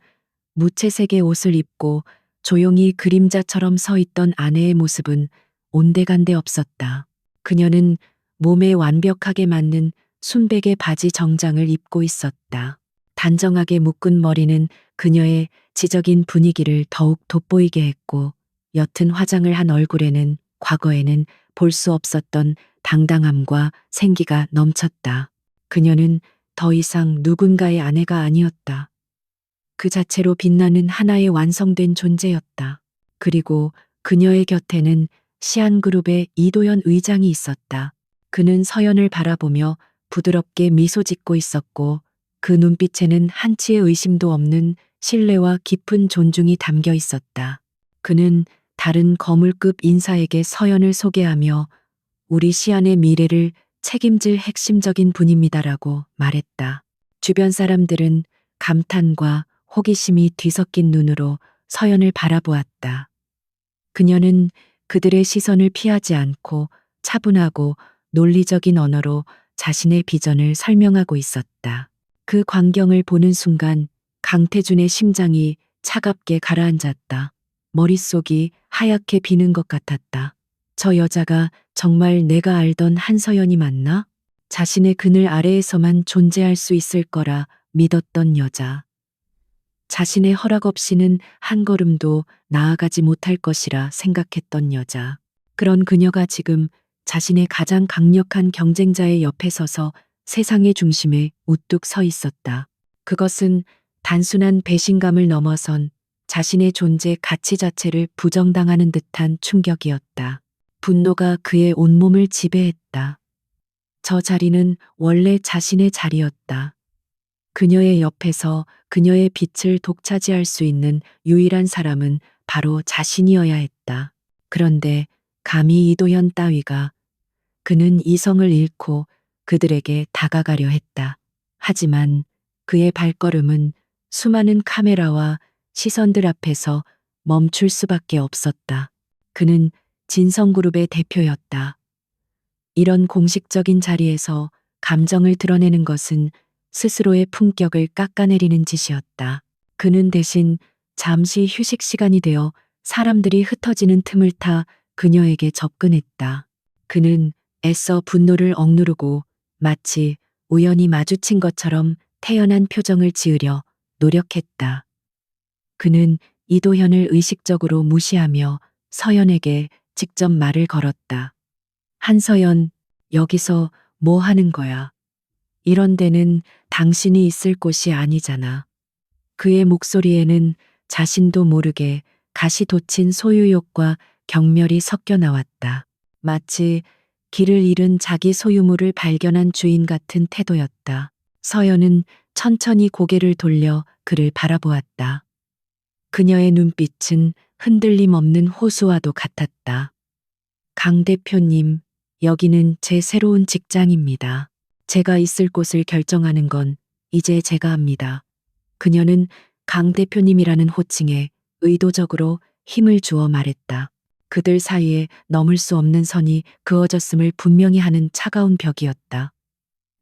무채색의 옷을 입고 조용히 그림자처럼 서 있던 아내의 모습은 온데간데 없었다. 그녀는 몸에 완벽하게 맞는 순백의 바지 정장을 입고 있었다. 단정하게 묶은 머리는 그녀의 지적인 분위기를 더욱 돋보이게 했고 옅은 화장을 한 얼굴에는 과거에는 볼 수 없었던 당당함과 생기가 넘쳤다. 그녀는 더 이상 누군가의 아내가 아니었다. 그 자체로 빛나는 하나의 완성된 존재였다. 그리고 그녀의 곁에는 시안그룹의 이도현 의장이 있었다. 그는 서연을 바라보며 부드럽게 미소 짓고 있었고 그 눈빛에는 한치의 의심도 없는 신뢰와 깊은 존중이 담겨 있었다. 그는 다른 거물급 인사에게 서연을 소개하며 우리 시안의 미래를 책임질 핵심적인 분입니다라고 말했다. 주변 사람들은 감탄과 호기심이 뒤섞인 눈으로 서연을 바라보았다. 그녀는 그들의 시선을 피하지 않고 차분하고 논리적인 언어로 자신의 비전을 설명하고 있었다. 그 광경을 보는 순간 강태준의 심장이 차갑게 가라앉았다. 머릿속이 하얗게 비는 것 같았다. 저 여자가 정말 내가 알던 한서연이 맞나? 자신의 그늘 아래에서만 존재할 수 있을 거라 믿었던 여자. 자신의 허락 없이는 한 걸음도 나아가지 못할 것이라 생각했던 여자. 그런 그녀가 지금 자신의 가장 강력한 경쟁자의 옆에 서서 세상의 중심에 우뚝 서 있었다. 그것은 단순한 배신감을 넘어선 자신의 존재 가치 자체를 부정당하는 듯한 충격이었다. 분노가 그의 온몸을 지배했다. 저 자리는 원래 자신의 자리였다. 그녀의 옆에서 그녀의 빛을 독차지할 수 있는 유일한 사람은 바로 자신이어야 했다. 그런데 감히 이도현 따위가 그는 이성을 잃고 그들에게 다가가려 했다. 하지만 그의 발걸음은 수많은 카메라와 시선들 앞에서 멈출 수밖에 없었다. 그는 진성그룹의 대표였다. 이런 공식적인 자리에서 감정을 드러내는 것은 스스로의 품격을 깎아내리는 짓이었다. 그는 대신 잠시 휴식 시간이 되어 사람들이 흩어지는 틈을 타 그녀에게 접근했다. 그는 애써 분노를 억누르고 마치 우연히 마주친 것처럼 태연한 표정을 지으려 노력했다. 그는 이도현을 의식적으로 무시하며 서연에게 직접 말을 걸었다. 한서연, 여기서 뭐 하는 거야? 이런 데는 당신이 있을 곳이 아니잖아. 그의 목소리에는 자신도 모르게 가시 돋친 소유욕과 경멸이 섞여 나왔다. 마치 길을 잃은 자기 소유물을 발견한 주인 같은 태도였다. 서연은 천천히 고개를 돌려 그를 바라보았다. 그녀의 눈빛은 흔들림 없는 호수와도 같았다. 강 대표님, 여기는 제 새로운 직장입니다. 제가 있을 곳을 결정하는 건 이제 제가 합니다. 그녀는 강 대표님이라는 호칭에 의도적으로 힘을 주어 말했다. 그들 사이에 넘을 수 없는 선이 그어졌음을 분명히 하는 차가운 벽이었다.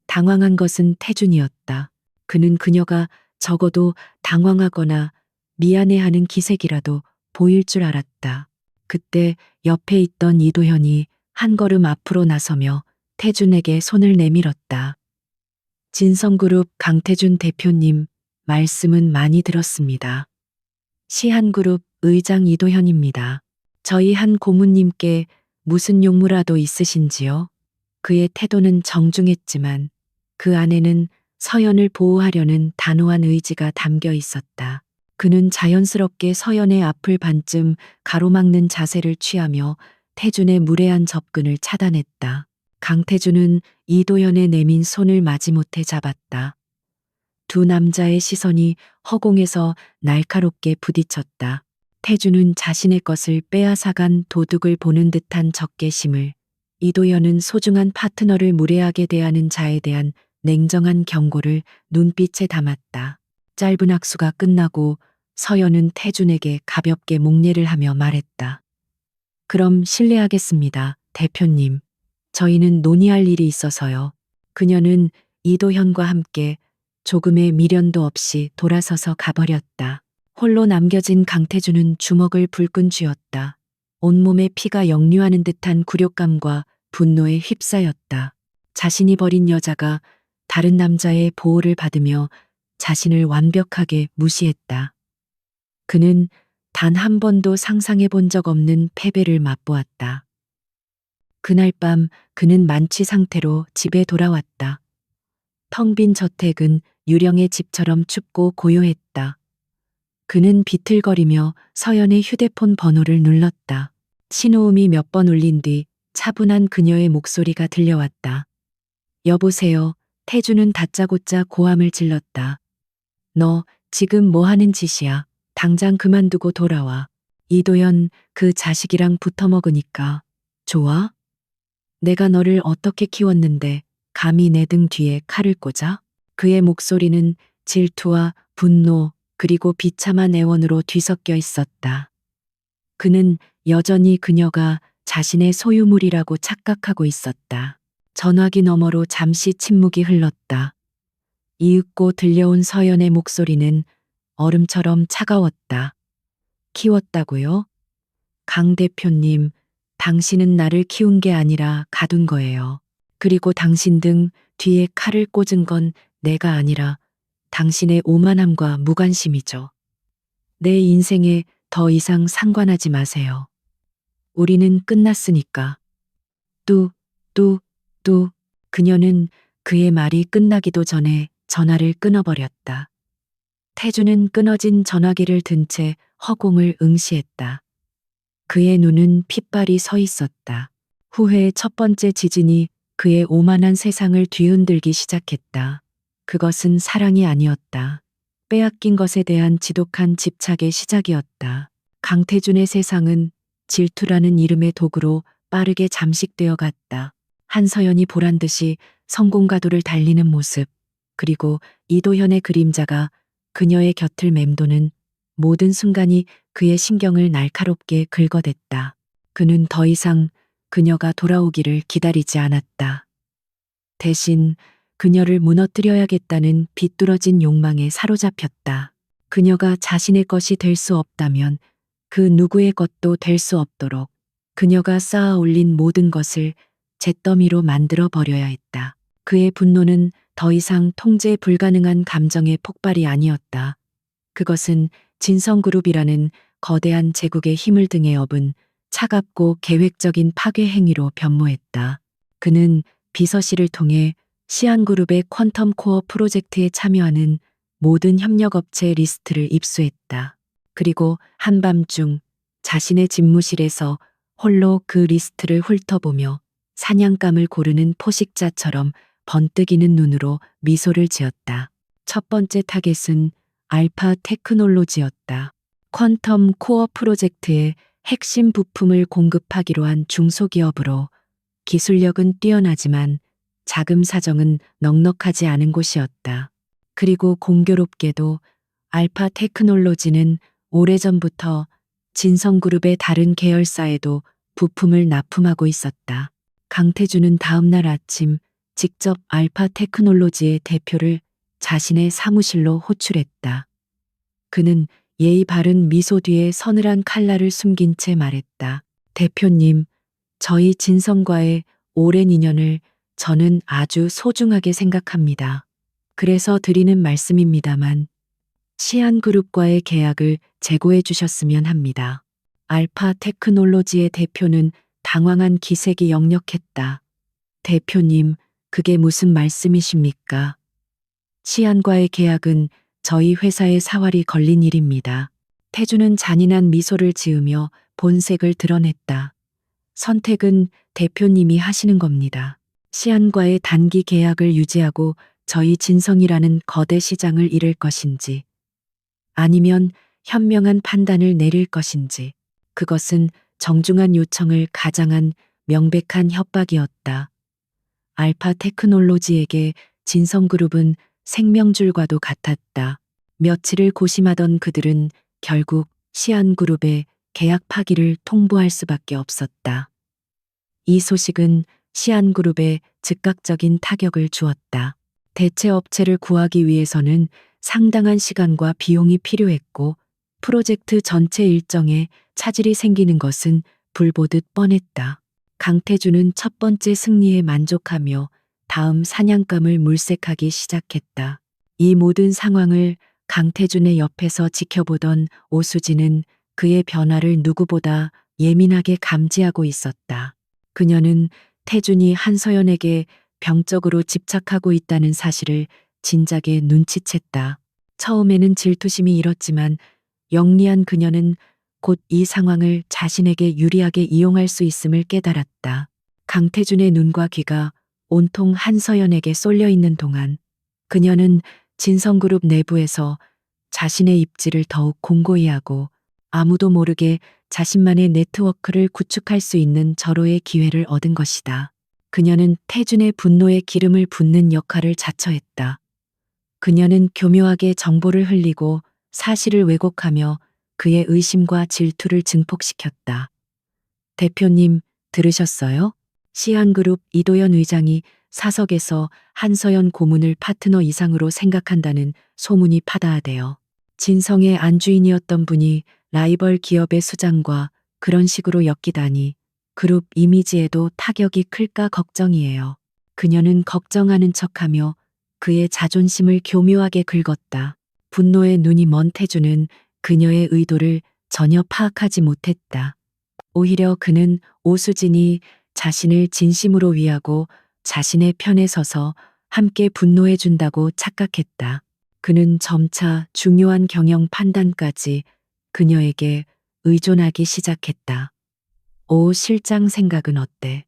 당황한 것은 태준이었다. 그는 그녀가 적어도 당황하거나 미안해하는 기색이라도 보일 줄 알았다. 그때 옆에 있던 이도현이 한 걸음 앞으로 나서며 태준에게 손을 내밀었다. 진성그룹 강태준 대표님, 말씀은 많이 들었습니다. 시한그룹 의장 이도현입니다. 저희 한 고문님께 무슨 용무라도 있으신지요? 그의 태도는 정중했지만 그 안에는 서연을 보호하려는 단호한 의지가 담겨 있었다. 그는 자연스럽게 서연의 앞을 반쯤 가로막는 자세를 취하며 태준의 무례한 접근을 차단했다. 강태준은 이도현의 내민 손을 마지못해 잡았다. 두 남자의 시선이 허공에서 날카롭게 부딪혔다. 태준은 자신의 것을 빼앗아간 도둑을 보는 듯한 적개심을, 이도현은 소중한 파트너를 무례하게 대하는 자에 대한 냉정한 경고를 눈빛에 담았다. 짧은 악수가 끝나고 서연은 태준에게 가볍게 목례를 하며 말했다. 그럼 실례하겠습니다, 대표님. 저희는 논의할 일이 있어서요. 그녀는 이도현과 함께 조금의 미련도 없이 돌아서서 가버렸다. 홀로 남겨진 강태준은 주먹을 불끈 쥐었다. 온몸에 피가 역류하는 듯한 굴욕감과 분노에 휩싸였다. 자신이 버린 여자가 다른 남자의 보호를 받으며 자신을 완벽하게 무시했다. 그는 단 한 번도 상상해 본 적 없는 패배를 맛보았다. 그날 밤 그는 만취 상태로 집에 돌아왔다. 텅 빈 저택은 유령의 집처럼 춥고 고요했다. 그는 비틀거리며 서연의 휴대폰 번호를 눌렀다. 신호음이 몇 번 울린 뒤 차분한 그녀의 목소리가 들려왔다. 여보세요. 태주는 다짜고짜 고함을 질렀다. 너 지금 뭐 하는 짓이야? 당장 그만두고 돌아와. 이도현 그 자식이랑 붙어 먹으니까 좋아? 내가 너를 어떻게 키웠는데 감히 내 등 뒤에 칼을 꽂아? 그의 목소리는 질투와 분노 그리고 비참한 애원으로 뒤섞여 있었다. 그는 여전히 그녀가 자신의 소유물이라고 착각하고 있었다. 전화기 너머로 잠시 침묵이 흘렀다. 이윽고 들려온 서연의 목소리는 얼음처럼 차가웠다. 키웠다고요? 강 대표님, 당신은 나를 키운 게 아니라 가둔 거예요. 그리고 당신 등 뒤에 칼을 꽂은 건 내가 아니라 당신의 오만함과 무관심이죠. 내 인생에 더 이상 상관하지 마세요. 우리는 끝났으니까. 뚜, 뚜, 뚜. 그녀는 그의 말이 끝나기도 전에 전화를 끊어버렸다. 태주는 끊어진 전화기를 든 채 허공을 응시했다. 그의 눈은 핏발이 서 있었다. 후회의 첫 번째 지진이 그의 오만한 세상을 뒤흔들기 시작했다. 그것은 사랑이 아니었다. 빼앗긴 것에 대한 지독한 집착의 시작이었다. 강태준의 세상은 질투라는 이름의 도구로 빠르게 잠식되어 갔다. 한서연이 보란 듯이 성공가도를 달리는 모습, 그리고 이도현의 그림자가 그녀의 곁을 맴도는 모든 순간이 그의 신경을 날카롭게 긁어댔다. 그는 더 이상 그녀가 돌아오기를 기다리지 않았다. 대신 그녀를 무너뜨려야겠다는 비뚤어진 욕망에 사로잡혔다. 그녀가 자신의 것이 될 수 없다면 그 누구의 것도 될 수 없도록 그녀가 쌓아 올린 모든 것을 잿더미로 만들어 버려야 했다. 그의 분노는 더 이상 통제 불가능한 감정의 폭발이 아니었다. 그것은 진성그룹이라는 거대한 제국의 힘을 등에 업은 차갑고 계획적인 파괴 행위로 변모했다. 그는 비서실을 통해 시안그룹의 퀀텀 코어 프로젝트에 참여하는 모든 협력업체 리스트를 입수했다. 그리고 한밤중 자신의 집무실에서 홀로 그 리스트를 훑어보며 사냥감을 고르는 포식자처럼 번뜩이는 눈으로 미소를 지었다. 첫 번째 타겟은 알파 테크놀로지였다. 퀀텀 코어 프로젝트의 핵심 부품을 공급하기로 한 중소기업으로 기술력은 뛰어나지만 자금 사정은 넉넉하지 않은 곳이었다. 그리고 공교롭게도 알파 테크놀로지는 오래전부터 진성그룹의 다른 계열사에도 부품을 납품하고 있었다. 강태주는 다음날 아침 직접 알파 테크놀로지의 대표를 자신의 사무실로 호출했다. 그는 예의 바른 미소 뒤에 서늘한 칼날을 숨긴 채 말했다. 대표님, 저희 진성과의 오랜 인연을 저는 아주 소중하게 생각합니다. 그래서 드리는 말씀입니다만 시안그룹과의 계약을 재고해 주셨으면 합니다. 알파 테크놀로지의 대표는 당황한 기색이 역력했다. 대표님, 그게 무슨 말씀이십니까? 시안과의 계약은 저희 회사의 사활이 걸린 일입니다. 태주는 잔인한 미소를 지으며 본색을 드러냈다. 선택은 대표님이 하시는 겁니다. 시안과의 단기 계약을 유지하고 저희 진성이라는 거대 시장을 잃을 것인지, 아니면 현명한 판단을 내릴 것인지, 그것은 정중한 요청을 가장한 명백한 협박이었다. 알파 테크놀로지에게 진성그룹은 생명줄과도 같았다. 며칠을 고심하던 그들은 결국 시안그룹의 계약 파기를 통보할 수밖에 없었다. 이 소식은 시안그룹에 즉각적인 타격을 주었다. 대체 업체를 구하기 위해서는 상당한 시간과 비용이 필요했고 프로젝트 전체 일정에 차질이 생기는 것은 불보듯 뻔했다. 강태주는 첫 번째 승리에 만족하며 다음 사냥감을 물색하기 시작했다. 이 모든 상황을 강태준의 옆에서 지켜보던 오수진은 그의 변화를 누구보다 예민하게 감지하고 있었다. 그녀는 태준이 한서연에게 병적으로 집착하고 있다는 사실을 진작에 눈치챘다. 처음에는 질투심이 일었지만 영리한 그녀는 곧 이 상황을 자신에게 유리하게 이용할 수 있음을 깨달았다. 강태준의 눈과 귀가 온통 한서연에게 쏠려 있는 동안 그녀는 진성그룹 내부에서 자신의 입지를 더욱 공고히 하고 아무도 모르게 자신만의 네트워크를 구축할 수 있는 절호의 기회를 얻은 것이다. 그녀는 태준의 분노에 기름을 붓는 역할을 자처했다. 그녀는 교묘하게 정보를 흘리고 사실을 왜곡하며 그의 의심과 질투를 증폭시켰다. 대표님, 들으셨어요? 시안그룹 이도현 의장이 사석에서 한서연 고문을 파트너 이상으로 생각한다는 소문이 파다하대요. 진성의 안주인이었던 분이 라이벌 기업의 수장과 그런 식으로 엮이다니 그룹 이미지에도 타격이 클까 걱정이에요. 그녀는 걱정하는 척하며 그의 자존심을 교묘하게 긁었다. 분노에 눈이 먼 태주는 그녀의 의도를 전혀 파악하지 못했다. 오히려 그는 오수진이 자신을 진심으로 위하고 자신의 편에 서서 함께 분노해 준다고 착각했다. 그는 점차 중요한 경영 판단까지 그녀에게 의존하기 시작했다. 오 실장 생각은 어때?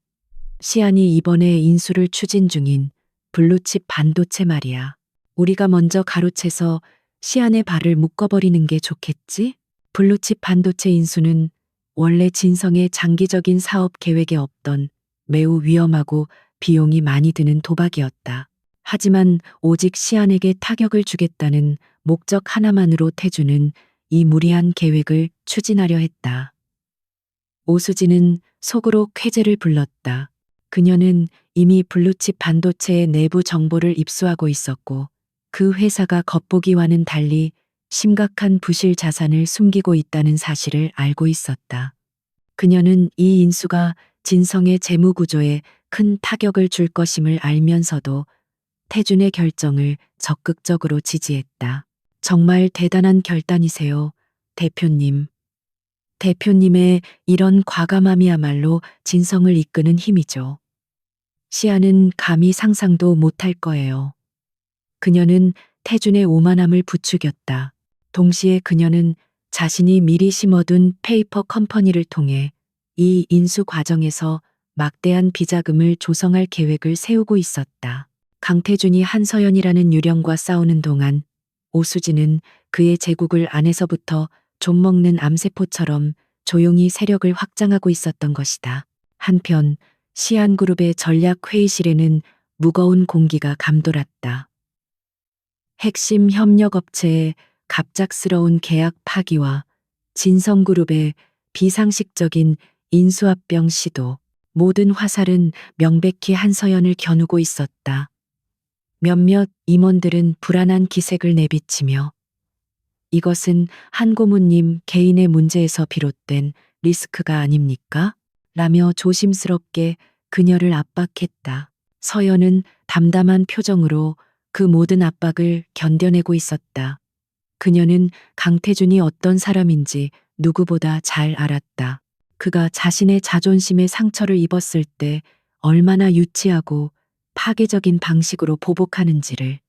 시안이 이번에 인수를 추진 중인 블루칩 반도체 말이야. 우리가 먼저 가로채서 시안의 발을 묶어버리는 게 좋겠지? 블루칩 반도체 인수는 원래 진성의 장기적인 사업 계획에 없던 매우 위험하고 비용이 많이 드는 도박이었다. 하지만 오직 시안에게 타격을 주겠다는 목적 하나만으로 태주는 이 무리한 계획을 추진하려 했다. 오수진은 속으로 쾌재를 불렀다. 그녀는 이미 블루칩 반도체의 내부 정보를 입수하고 있었고 그 회사가 겉보기와는 달리 심각한 부실 자산을 숨기고 있다는 사실을 알고 있었다. 그녀는 이 인수가 진성의 재무 구조에 큰 타격을 줄 것임을 알면서도 태준의 결정을 적극적으로 지지했다. 정말 대단한 결단이세요, 대표님. 대표님의 이런 과감함이야말로 진성을 이끄는 힘이죠. 시아는 감히 상상도 못할 거예요. 그녀는 태준의 오만함을 부추겼다. 동시에 그녀는 자신이 미리 심어둔 페이퍼 컴퍼니를 통해 이 인수 과정에서 막대한 비자금을 조성할 계획을 세우고 있었다. 강태준이 한서연이라는 유령과 싸우는 동안 오수진은 그의 제국을 안에서부터 좀먹는 암세포처럼 조용히 세력을 확장하고 있었던 것이다. 한편 시안그룹의 전략회의실에는 무거운 공기가 감돌았다. 핵심 협력업체의 갑작스러운 계약 파기와 진성그룹의 비상식적인 인수합병 시도, 모든 화살은 명백히 한서연을 겨누고 있었다. 몇몇 임원들은 불안한 기색을 내비치며 이것은 한 고문님 개인의 문제에서 비롯된 리스크가 아닙니까? 라며 조심스럽게 그녀를 압박했다. 서연은 담담한 표정으로 그 모든 압박을 견뎌내고 있었다. 그녀는 강태준이 어떤 사람인지 누구보다 잘 알았다. 그가 자신의 자존심에 상처를 입었을 때 얼마나 유치하고 파괴적인 방식으로 보복하는지를.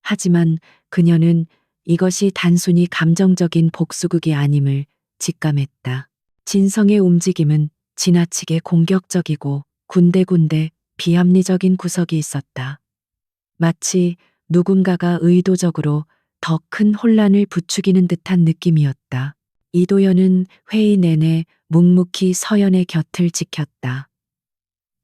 하지만 그녀는 이것이 단순히 감정적인 복수극이 아님을 직감했다. 진성의 움직임은 지나치게 공격적이고 군데군데 비합리적인 구석이 있었다. 마치 누군가가 의도적으로 더 큰 혼란을 부추기는 듯한 느낌이었다. 이도현은 회의 내내 묵묵히 서연의 곁을 지켰다.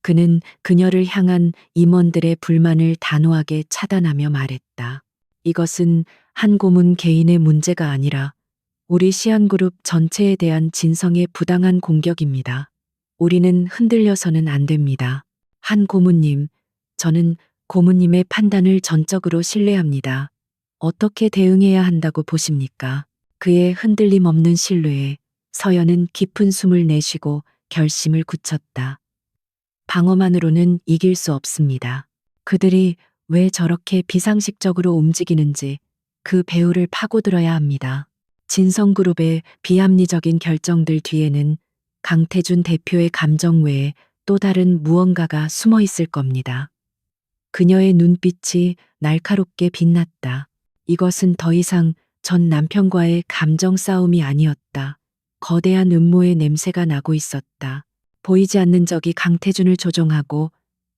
그는 그녀를 향한 임원들의 불만을 단호하게 차단하며 말했다. 이것은 한 고문 개인의 문제가 아니라 우리 시안그룹 전체에 대한 진성의 부당한 공격입니다. 우리는 흔들려서는 안 됩니다. 한 고문님, 저는 고문님의 판단을 전적으로 신뢰합니다. 어떻게 대응해야 한다고 보십니까? 그의 흔들림 없는 신뢰에 서연은 깊은 숨을 내쉬고 결심을 굳혔다. 방어만으로는 이길 수 없습니다. 그들이 왜 저렇게 비상식적으로 움직이는지 그 배후를 파고들어야 합니다. 진성그룹의 비합리적인 결정들 뒤에는 강태준 대표의 감정 외에 또 다른 무언가가 숨어 있을 겁니다. 그녀의 눈빛이 날카롭게 빛났다. 이것은 더 이상 전 남편과의 감정 싸움이 아니었다. 거대한 음모의 냄새가 나고 있었다. 보이지 않는 적이 강태준을 조종하고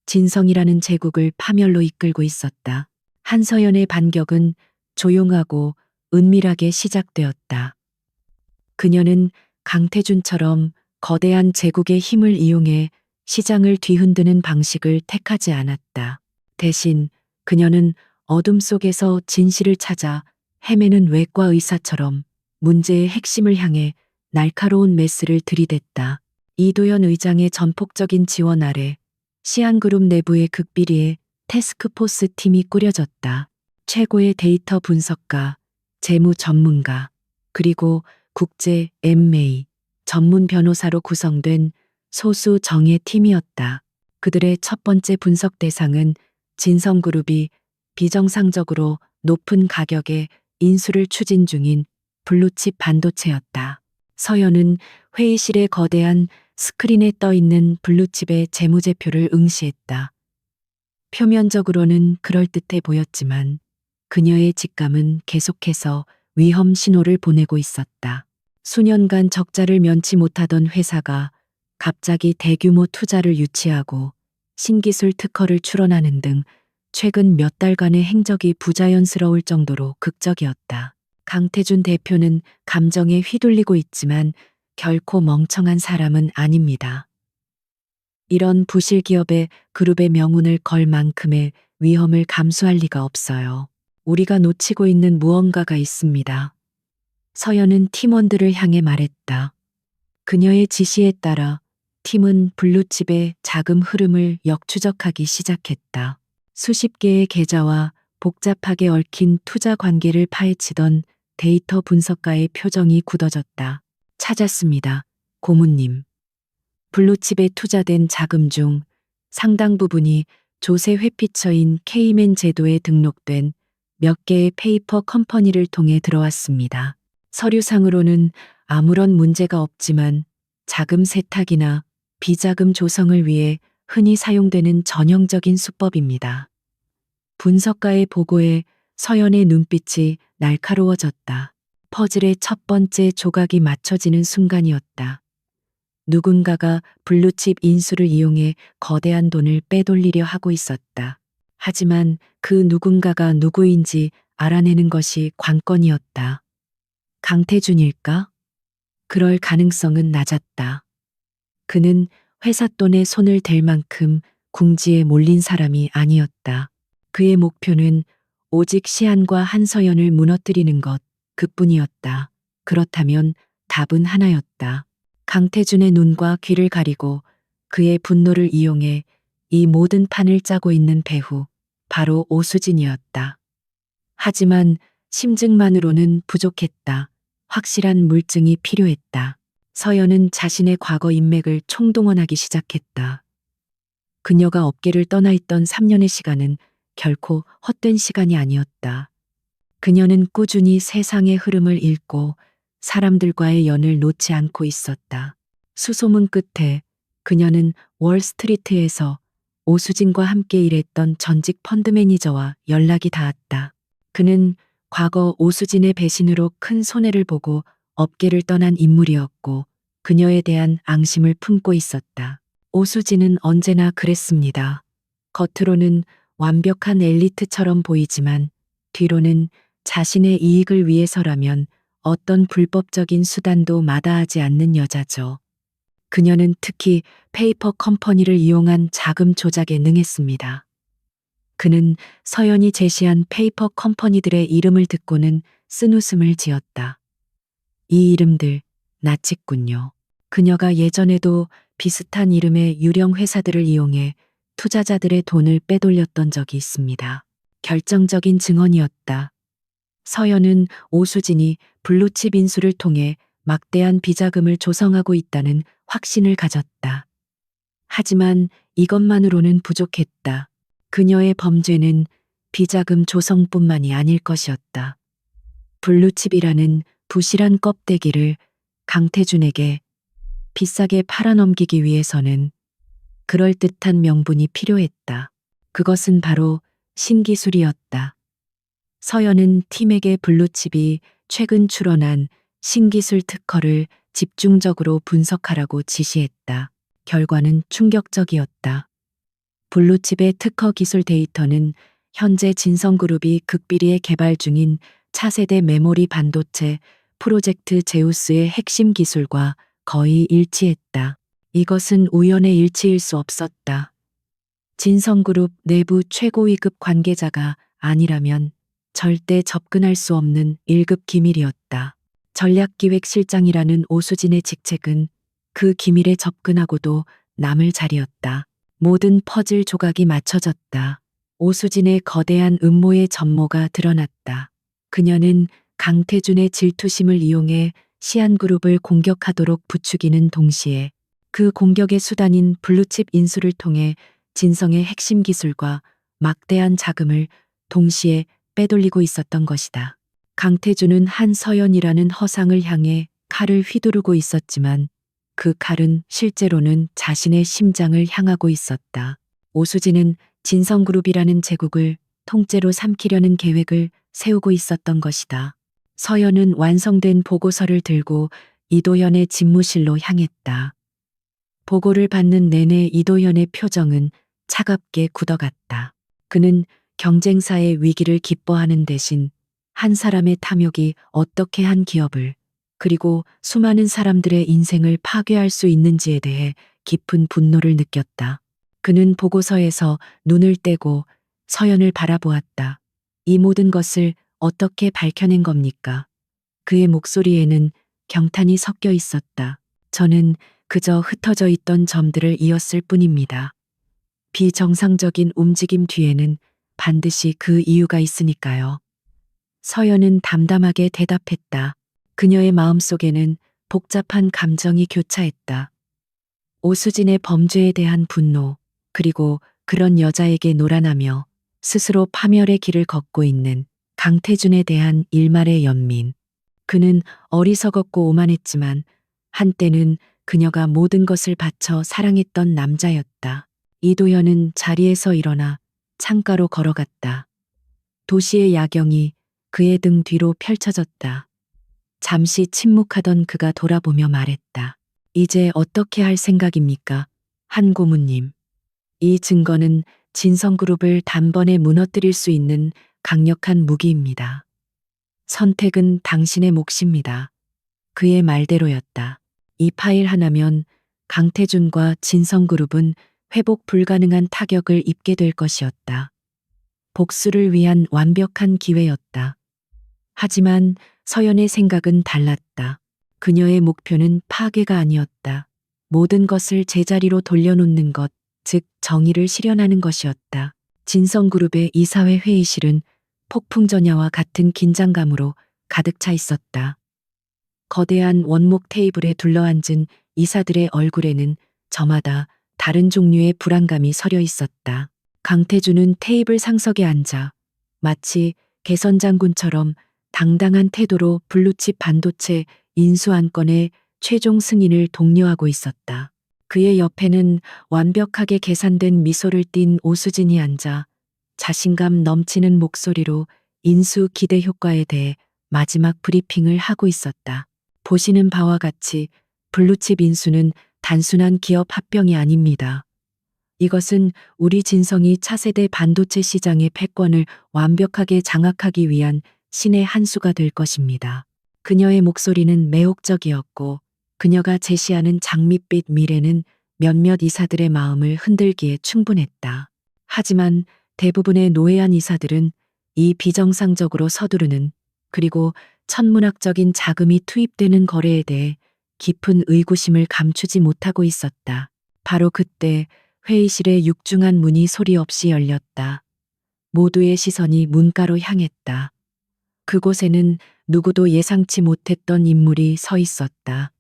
진성이라는 제국을 파멸로 이끌고 있었다. 한서연의 반격은 조용하고 은밀하게 시작되었다. 그녀는 강태준처럼 거대한 제국의 힘을 이용해 시장을 뒤흔드는 방식을 택하지 않았다. 대신 그녀는 어둠 속에서 진실을 찾아 헤매는 외과 의사처럼 문제의 핵심을 향해 날카로운 메스를 들이댔다. 이도현 의장의 전폭적인 지원 아래 시안그룹 내부의 극비리에 태스크포스 팀이 꾸려졌다. 최고의 데이터 분석가, 재무 전문가, 그리고 국제 M&A 전문 변호사로 구성된 소수 정예 팀이었다. 그들의 첫 번째 분석 대상은 진성그룹이 비정상적으로 높은 가격에 인수를 추진 중인 블루칩 반도체였다. 서연은 회의실의 거대한 스크린에 떠 있는 블루칩의 재무제표를 응시했다. 표면적으로는 그럴듯해 보였지만 그녀의 직감은 계속해서 위험 신호를 보내고 있었다. 수년간 적자를 면치 못하던 회사가 갑자기 대규모 투자를 유치하고 신기술 특허를 출원하는 등 최근 몇 달간의 행적이 부자연스러울 정도로 극적이었다. 강태준 대표는 감정에 휘둘리고 있지만 결코 멍청한 사람은 아닙니다. 이런 부실 기업의 그룹의 명운을 걸 만큼의 위험을 감수할 리가 없어요. 우리가 놓치고 있는 무언가가 있습니다. 서연은 팀원들을 향해 말했다. 그녀의 지시에 따라 팀은 블루칩의 자금 흐름을 역추적하기 시작했다. 수십 개의 계좌와 복잡하게 얽힌 투자 관계를 파헤치던 데이터 분석가의 표정이 굳어졌다. 찾았습니다. 고문님. 블루칩에 투자된 자금 중 상당 부분이 조세 회피처인 케이맨 제도에 등록된 몇 개의 페이퍼 컴퍼니를 통해 들어왔습니다. 서류상으로는 아무런 문제가 없지만 자금 세탁이나 비자금 조성을 위해 흔히 사용되는 전형적인 수법입니다. 분석가의 보고에 서연의 눈빛이 날카로워졌다. 퍼즐의 첫 번째 조각이 맞춰지는 순간이었다. 누군가가 블루칩 인수를 이용해 거대한 돈을 빼돌리려 하고 있었다. 하지만 그 누군가가 누구인지 알아내는 것이 관건이었다. 강태준일까? 그럴 가능성은 낮았다. 그는 회사 돈에 손을 댈 만큼 궁지에 몰린 사람이 아니었다. 그의 목표는 오직 시안과 한서연을 무너뜨리는 것, 그뿐이었다. 그렇다면 답은 하나였다. 강태준의 눈과 귀를 가리고 그의 분노를 이용해 이 모든 판을 짜고 있는 배후, 바로 오수진이었다. 하지만 심증만으로는 부족했다. 확실한 물증이 필요했다. 서연은 자신의 과거 인맥을 총동원하기 시작했다. 그녀가 업계를 떠나 있던 3년의 시간은 결코 헛된 시간이 아니었다. 그녀는 꾸준히 세상의 흐름을 읽고 사람들과의 연을 놓지 않고 있었다. 수소문 끝에 그녀는 월스트리트에서 오수진과 함께 일했던 전직 펀드 매니저와 연락이 닿았다. 그는 과거 오수진의 배신으로 큰 손해를 보고 업계를 떠난 인물이었고 그녀에 대한 앙심을 품고 있었다. 오수진은 언제나 그랬습니다. 겉으로는 완벽한 엘리트처럼 보이지만 뒤로는 자신의 이익을 위해서라면 어떤 불법적인 수단도 마다하지 않는 여자죠. 그녀는 특히 페이퍼 컴퍼니를 이용한 자금 조작에 능했습니다. 그는 서연이 제시한 페이퍼 컴퍼니들의 이름을 듣고는 쓴웃음을 지었다. 이 이름들, 낯익군요. 그녀가 예전에도 비슷한 이름의 유령 회사들을 이용해 투자자들의 돈을 빼돌렸던 적이 있습니다. 결정적인 증언이었다. 서연은 오수진이 블루칩 인수를 통해 막대한 비자금을 조성하고 있다는 확신을 가졌다. 하지만 이것만으로는 부족했다. 그녀의 범죄는 비자금 조성뿐만이 아닐 것이었다. 블루칩이라는 부실한 껍데기를 강태준에게 비싸게 팔아넘기기 위해서는 그럴듯한 명분이 필요했다. 그것은 바로 신기술이었다. 서연은 팀에게 블루칩이 최근 출원한 신기술 특허를 집중적으로 분석하라고 지시했다. 결과는 충격적이었다. 블루칩의 특허 기술 데이터는 현재 진성그룹이 극비리에 개발 중인 차세대 메모리 반도체 프로젝트 제우스의 핵심 기술과 거의 일치했다. 이것은 우연의 일치일 수 없었다. 진성그룹 내부 최고위급 관계자가 아니라면 절대 접근할 수 없는 1급 기밀이었다. 전략기획실장이라는 오수진의 직책은 그 기밀에 접근하고도 남을 자리였다. 모든 퍼즐 조각이 맞춰졌다. 오수진의 거대한 음모의 전모가 드러났다. 그녀는 강태준의 질투심을 이용해 시안그룹을 공격하도록 부추기는 동시에 그 공격의 수단인 블루칩 인수를 통해 진성의 핵심 기술과 막대한 자금을 동시에 빼돌리고 있었던 것이다. 강태준은 한서연이라는 허상을 향해 칼을 휘두르고 있었지만 그 칼은 실제로는 자신의 심장을 향하고 있었다. 오수진은 진성그룹이라는 제국을 통째로 삼키려는 계획을 세우고 있었던 것이다. 서연은 완성된 보고서를 들고 이도현의 집무실로 향했다. 보고를 받는 내내 이도현의 표정은 차갑게 굳어갔다. 그는 경쟁사의 위기를 기뻐하는 대신 한 사람의 탐욕이 어떻게 한 기업을 그리고 수많은 사람들의 인생을 파괴할 수 있는지에 대해 깊은 분노를 느꼈다. 그는 보고서에서 눈을 떼고 서연을 바라보았다. 이 모든 것을 어떻게 밝혀낸 겁니까? 그의 목소리에는 경탄이 섞여 있었다. 저는 그저 흩어져 있던 점들을 이었을 뿐입니다. 비정상적인 움직임 뒤에는 반드시 그 이유가 있으니까요. 서연은 담담하게 대답했다. 그녀의 마음속에는 복잡한 감정이 교차했다. 오수진의 범죄에 대한 분노, 그리고 그런 여자에게 놀아나며 스스로 파멸의 길을 걷고 있는 강태준에 대한 일말의 연민. 그는 어리석었고 오만했지만 한때는 그녀가 모든 것을 바쳐 사랑했던 남자였다. 이도현은 자리에서 일어나 창가로 걸어갔다. 도시의 야경이 그의 등 뒤로 펼쳐졌다. 잠시 침묵하던 그가 돌아보며 말했다. 이제 어떻게 할 생각입니까? 한 고문님. 이 증거는 진성그룹을 단번에 무너뜨릴 수 있는 강력한 무기입니다. 선택은 당신의 몫입니다. 그의 말대로였다. 이 파일 하나면 강태준과 진성그룹은 회복 불가능한 타격을 입게 될 것이었다. 복수를 위한 완벽한 기회였다. 하지만 서연의 생각은 달랐다. 그녀의 목표는 파괴가 아니었다. 모든 것을 제자리로 돌려놓는 것, 즉 정의를 실현하는 것이었다. 진성그룹의 이사회 회의실은 폭풍전야와 같은 긴장감으로 가득 차 있었다. 거대한 원목 테이블에 둘러앉은 이사들의 얼굴에는 저마다 다른 종류의 불안감이 서려 있었다. 강태준은 테이블 상석에 앉아 마치 개선장군처럼 당당한 태도로 블루칩 반도체 인수 안건의 최종 승인을 독려하고 있었다. 그의 옆에는 완벽하게 계산된 미소를 띤 오수진이 앉아 자신감 넘치는 목소리로 인수 기대 효과에 대해 마지막 브리핑을 하고 있었다. 보시는 바와 같이 블루칩 인수는 단순한 기업 합병이 아닙니다. 이것은 우리 진성이 차세대 반도체 시장의 패권을 완벽하게 장악하기 위한 신의 한 수가 될 것입니다. 그녀의 목소리는 매혹적이었고 그녀가 제시하는 장밋빛 미래는 몇몇 이사들의 마음을 흔들기에 충분했다. 하지만 대부분의 노예한 이사들은 이 비정상적으로 서두르는 그리고 천문학적인 자금이 투입되는 거래에 대해 깊은 의구심을 감추지 못하고 있었다. 바로 그때 회의실의 육중한 문이 소리 없이 열렸다. 모두의 시선이 문가로 향했다. 그곳에는 누구도 예상치 못했던 인물이 서 있었다.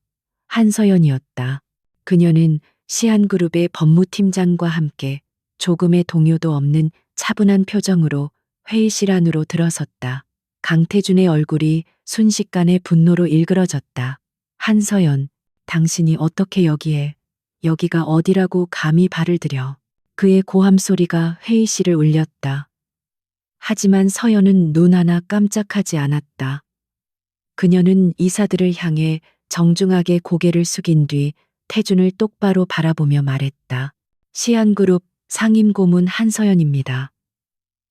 한서연이었다. 그녀는 시안그룹의 법무팀장과 함께 조금의 동요도 없는 차분한 표정으로 회의실 안으로 들어섰다. 강태준의 얼굴이 순식간에 분노로 일그러졌다. 한서연, 당신이 어떻게 여기에, 여기가 어디라고 감히 발을 들여. 그의 고함 소리가 회의실을 울렸다. 하지만 서연은 눈 하나 깜짝하지 않았다. 그녀는 이사들을 향해 정중하게 고개를 숙인 뒤 태준을 똑바로 바라보며 말했다. 시안그룹 상임고문 한서연입니다.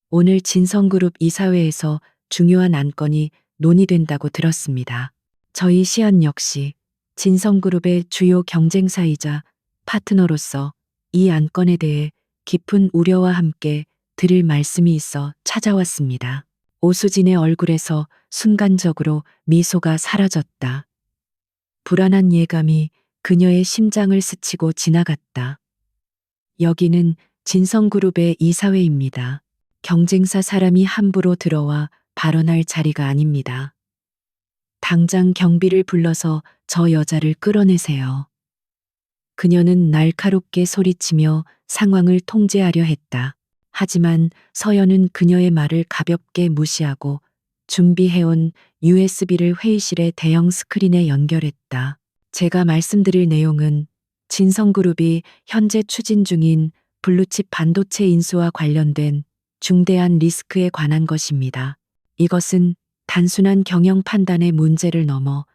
오늘 진성그룹 이사회에서 중요한 안건이 논의된다고 들었습니다. 저희 시안 역시 진성그룹의 주요 경쟁사이자 파트너로서 이 안건에 대해 깊은 우려와 함께 드릴 말씀이 있어 찾아왔습니다. 오수진의 얼굴에서 순간적으로 미소가 사라졌다. 불안한 예감이 그녀의 심장을 스치고 지나갔다. 여기는 진성그룹의 이사회입니다. 경쟁사 사람이 함부로 들어와 발언할 자리가 아닙니다. 당장 경비를 불러서 저 여자를 끌어내세요. 그녀는 날카롭게 소리치며 상황을 통제하려 했다. 하지만 서연은 그녀의 말을 가볍게 무시하고 준비해온 USB를 회의실의 대형 스크린에 연결했다. 제가 말씀드릴 내용은 진성그룹이 현재 추진 중인 블루칩 반도체 인수와 관련된 중대한 리스크에 관한 것입니다. 이것은 단순한 경영 판단의 문제를 넘어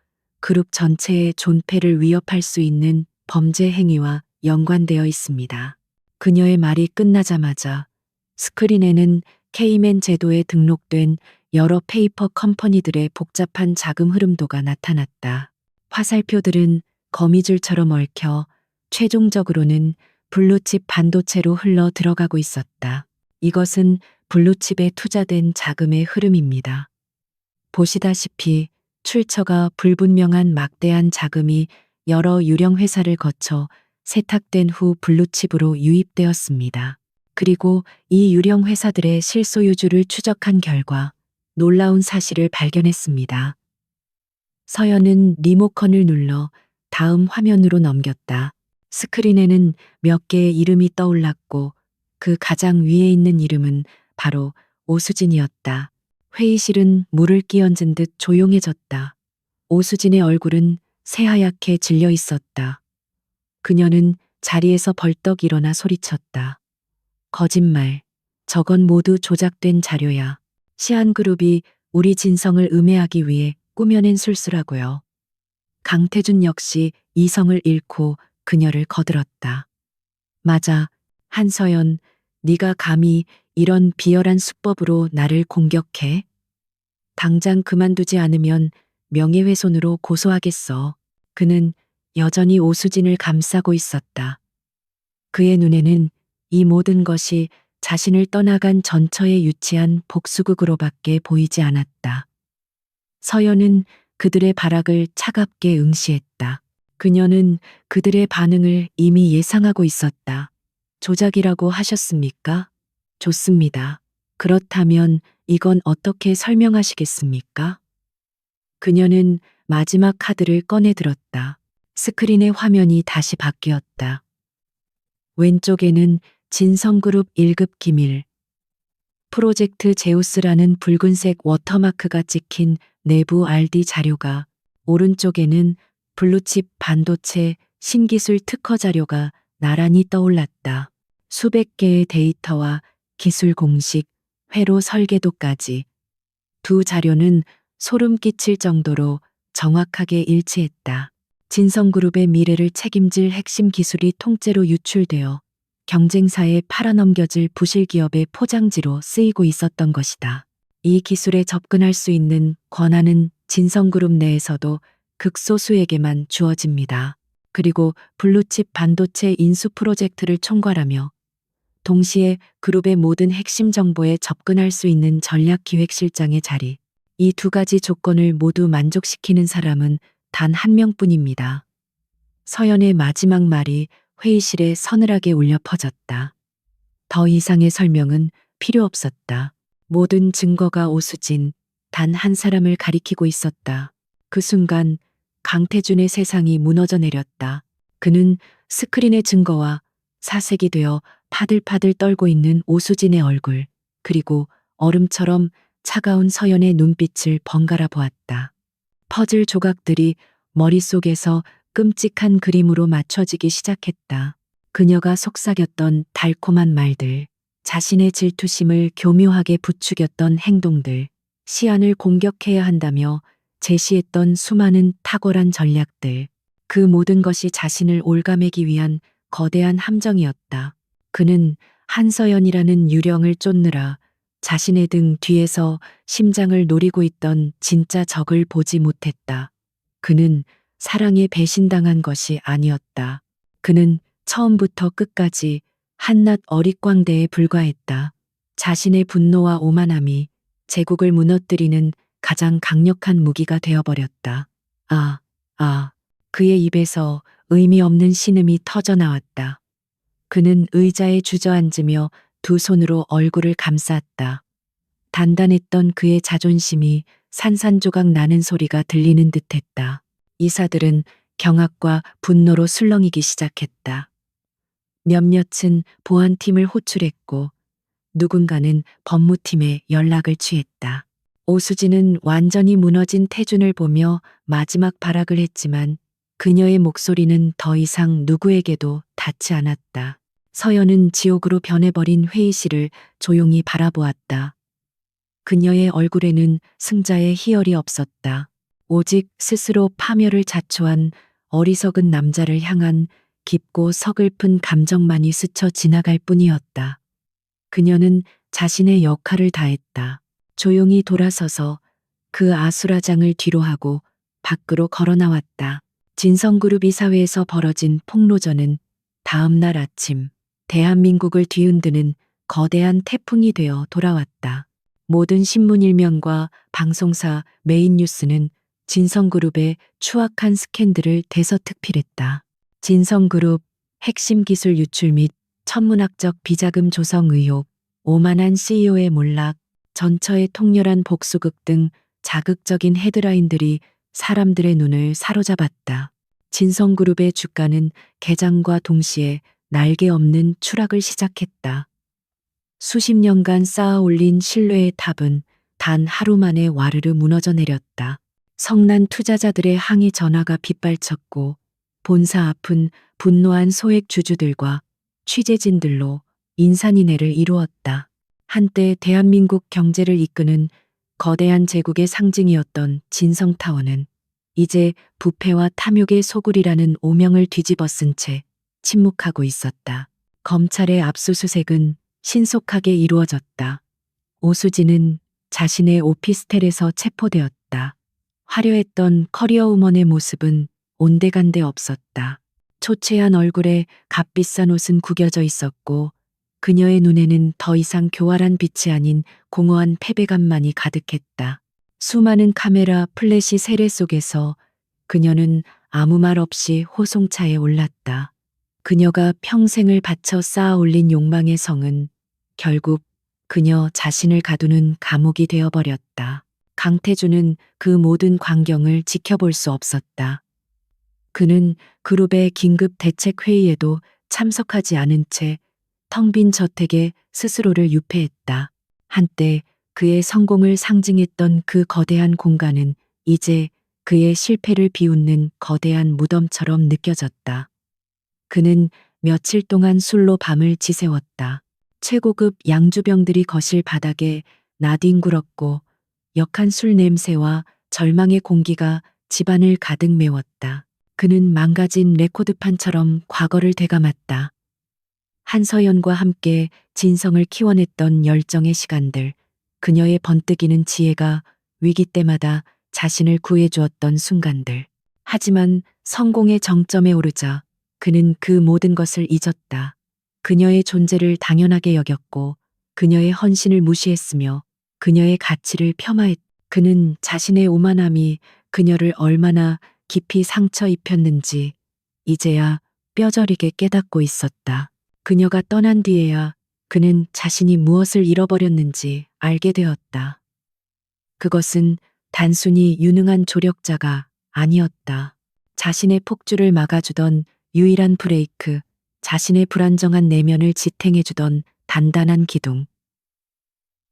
그룹 전체의 존폐를 위협할 수 있는 범죄 행위와 연관되어 있습니다. 그녀의 말이 끝나자마자 스크린에는 케이맨 제도에 등록된 여러 페이퍼 컴퍼니들의 복잡한 자금 흐름도가 나타났다. 화살표들은 거미줄처럼 얽혀 최종적으로는 블루칩 반도체로 흘러 들어가고 있었다. 이것은 블루칩에 투자된 자금의 흐름입니다. 보시다시피 출처가 불분명한 막대한 자금이 여러 유령 회사를 거쳐 세탁된 후 블루칩으로 유입되었습니다. 그리고 이 유령 회사들의 실소유주를 추적한 결과 놀라운 사실을 발견했습니다. 서연은 리모컨을 눌러 다음 화면으로 넘겼다. 스크린에는 몇 개의 이름이 떠올랐고 그 가장 위에 있는 이름은 바로 오수진이었다. 회의실은 물을 끼얹은 듯 조용해졌다. 오수진의 얼굴은 새하얗게 질려 있었다. 그녀는 자리에서 벌떡 일어나 소리쳤다. 거짓말. 저건 모두 조작된 자료야. 시안그룹이 우리 진성을 음해하기 위해 꾸며낸 술수라고요. 강태준 역시 이성을 잃고 그녀를 거들었다. 맞아. 한서연, 네가 감히 이런 비열한 수법으로 나를 공격해? 당장 그만두지 않으면 명예훼손으로 고소하겠어. 그는 여전히 오수진을 감싸고 있었다. 그의 눈에는 이 모든 것이 자신을 떠나간 전처에 유치한 복수극으로밖에 보이지 않았다. 서연은 그들의 발악을 차갑게 응시했다. 그녀는 그들의 반응을 이미 예상하고 있었다. 조작이라고 하셨습니까? 좋습니다. 그렇다면 이건 어떻게 설명하시겠습니까? 그녀는 마지막 카드를 꺼내 들었다. 스크린의 화면이 다시 바뀌었다. 왼쪽에는 진성그룹 1급 기밀, 프로젝트 제우스라는 붉은색 워터마크가 찍힌 내부 RD 자료가, 오른쪽에는 블루칩 반도체 신기술 특허 자료가 나란히 떠올랐다. 수백 개의 데이터와 기술 공식, 회로 설계도까지. 두 자료는 소름 끼칠 정도로 정확하게 일치했다. 진성그룹의 미래를 책임질 핵심 기술이 통째로 유출되어 경쟁사에 팔아넘겨질 부실 기업의 포장지로 쓰이고 있었던 것이다. 이 기술에 접근할 수 있는 권한은 진성그룹 내에서도 극소수에게만 주어집니다. 그리고 블루칩 반도체 인수 프로젝트를 총괄하며 동시에 그룹의 모든 핵심 정보에 접근할 수 있는 전략기획실장의 자리. 이 두 가지 조건을 모두 만족시키는 사람은 단 한 명뿐입니다. 서연의 마지막 말이 회의실에 서늘하게 울려 퍼졌다. 더 이상의 설명은 필요 없었다. 모든 증거가 오수진, 단 한 사람을 가리키고 있었다. 그 순간 강태준의 세상이 무너져 내렸다. 그는 스크린의 증거와 사색이 되어 파들파들 떨고 있는 오수진의 얼굴, 그리고 얼음처럼 차가운 서연의 눈빛을 번갈아 보았다. 퍼즐 조각들이 머릿속에서 끔찍한 그림으로 맞춰지기 시작했다. 그녀가 속삭였던 달콤한 말들, 자신의 질투심을 교묘하게 부추겼던 행동들, 시안을 공격해야 한다며 제시했던 수많은 탁월한 전략들, 그 모든 것이 자신을 올가매기 위한 거대한 함정이었다. 그는 한서연이라는 유령을 쫓느라 자신의 등 뒤에서 심장을 노리고 있던 진짜 적을 보지 못했다. 그는 사랑에 배신당한 것이 아니었다. 그는 처음부터 끝까지 한낱 어릿광대에 불과했다. 자신의 분노와 오만함이 제국을 무너뜨리는 가장 강력한 무기가 되어버렸다. 그의 입에서 의미 없는 신음이 터져 나왔다. 그는 의자에 주저앉으며 두 손으로 얼굴을 감쌌다. 단단했던 그의 자존심이 산산조각 나는 소리가 들리는 듯했다. 이사들은 경악과 분노로 술렁이기 시작했다. 몇몇은 보안팀을 호출했고 누군가는 법무팀에 연락을 취했다. 오수진은 완전히 무너진 태준을 보며 마지막 발악을 했지만 그녀의 목소리는 더 이상 누구에게도 닿지 않았다. 서연은 지옥으로 변해버린 회의실을 조용히 바라보았다. 그녀의 얼굴에는 승자의 희열이 없었다. 오직 스스로 파멸을 자초한 어리석은 남자를 향한 깊고 서글픈 감정만이 스쳐 지나갈 뿐이었다. 그녀는 자신의 역할을 다했다. 조용히 돌아서서 그 아수라장을 뒤로하고 밖으로 걸어 나왔다. 진성그룹 이사회에서 벌어진 폭로전은 다음 날 아침 대한민국을 뒤흔드는 거대한 태풍이 되어 돌아왔다. 모든 신문 일면과 방송사 메인 뉴스는 진성그룹의 추악한 스캔들을 대서특필했다. 진성그룹 핵심 기술 유출 및 천문학적 비자금 조성 의혹, 오만한 CEO의 몰락, 전처의 통렬한 복수극 등 자극적인 헤드라인들이 사람들의 눈을 사로잡았다. 진성그룹의 주가는 개장과 동시에 날개 없는 추락을 시작했다. 수십 년간 쌓아 올린 신뢰의 탑은 단 하루 만에 와르르 무너져 내렸다. 성난 투자자들의 항의 전화가 빗발쳤고 본사 앞은 분노한 소액 주주들과 취재진들로 인산인해를 이루었다. 한때 대한민국 경제를 이끄는 거대한 제국의 상징이었던 진성타워는 이제 부패와 탐욕의 소굴이라는 오명을 뒤집어 쓴 채 침묵하고 있었다. 검찰의 압수수색은 신속하게 이루어졌다. 오수진은 자신의 오피스텔에서 체포되었다. 화려했던 커리어우먼의 모습은 온데간데 없었다. 초췌한 얼굴에 값비싼 옷은 구겨져 있었고 그녀의 눈에는 더 이상 교활한 빛이 아닌 공허한 패배감만이 가득했다. 수많은 카메라 플래시 세례 속에서 그녀는 아무 말 없이 호송차에 올랐다. 그녀가 평생을 바쳐 쌓아 올린 욕망의 성은 결국 그녀 자신을 가두는 감옥이 되어버렸다. 강태준은 그 모든 광경을 지켜볼 수 없었다. 그는 그룹의 긴급 대책 회의에도 참석하지 않은 채 텅 빈 저택에 스스로를 유폐했다. 한때 그의 성공을 상징했던 그 거대한 공간은 이제 그의 실패를 비웃는 거대한 무덤처럼 느껴졌다. 그는 며칠 동안 술로 밤을 지새웠다. 최고급 양주병들이 거실 바닥에 나뒹굴었고 역한 술 냄새와 절망의 공기가 집안을 가득 메웠다. 그는 망가진 레코드판처럼 과거를 되감았다. 한서연과 함께 진성을 키워냈던 열정의 시간들, 그녀의 번뜩이는 지혜가 위기 때마다 자신을 구해주었던 순간들. 하지만 성공의 정점에 오르자 그는 그 모든 것을 잊었다. 그녀의 존재를 당연하게 여겼고 그녀의 헌신을 무시했으며 그녀의 가치를 폄하했. 그는 자신의 오만함이 그녀를 얼마나 깊이 상처 입혔는지 이제야 뼈저리게 깨닫고 있었다. 그녀가 떠난 뒤에야 그는 자신이 무엇을 잃어버렸는지 알게 되었다. 그것은 단순히 유능한 조력자가 아니었다. 자신의 폭주를 막아주던 유일한 브레이크, 자신의 불안정한 내면을 지탱해주던 단단한 기둥.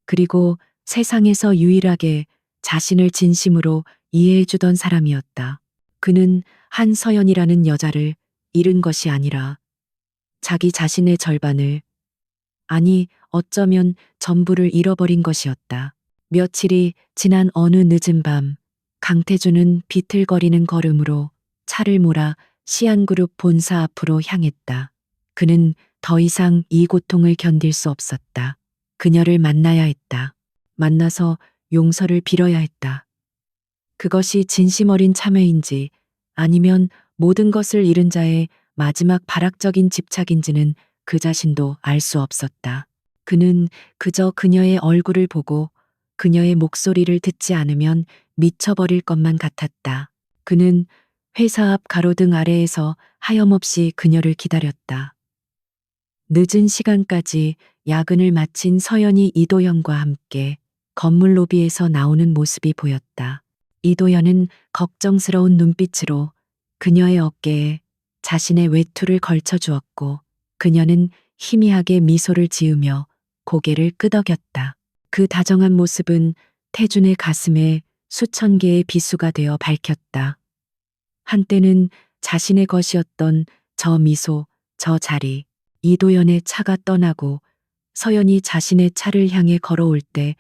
그리고 세상에서 유일하게 자신을 진심으로 이해해주던 사람이었다. 그는 한서연이라는 여자를 잃은 것이 아니라 자기 자신의 절반을, 아니 어쩌면 전부를 잃어버린 것이었다. 며칠이 지난 어느 늦은 밤, 강태준은 비틀거리는 걸음으로 차를 몰아 시안그룹 본사 앞으로 향했다. 그는 더 이상 이 고통을 견딜 수 없었다. 그녀를 만나야 했다. 만나서 용서를 빌어야 했다. 그것이 진심 어린 참회인지 아니면 모든 것을 잃은 자의 마지막 발악적인 집착인지는 그 자신도 알 수 없었다. 그는 그저 그녀의 얼굴을 보고 그녀의 목소리를 듣지 않으면 미쳐버릴 것만 같았다. 그는 회사 앞 가로등 아래에서 하염없이 그녀를 기다렸다. 늦은 시간까지 야근을 마친 서연이 이도현과 함께 건물 로비에서 나오는 모습이 보였다. 이도현은 걱정스러운 눈빛으로 그녀의 어깨에 자신의 외투를 걸쳐 주었고 그녀는 희미하게 미소를 지으며 고개를 끄덕였다. 그 다정한 모습은 태준의 가슴에 수천 개의 비수가 되어 밝혔다. 한때는 자신의 것이었던 저 미소, 저 자리, 이도연의 차가 떠나고 서연이 자신의 차를 향해 걸어올 때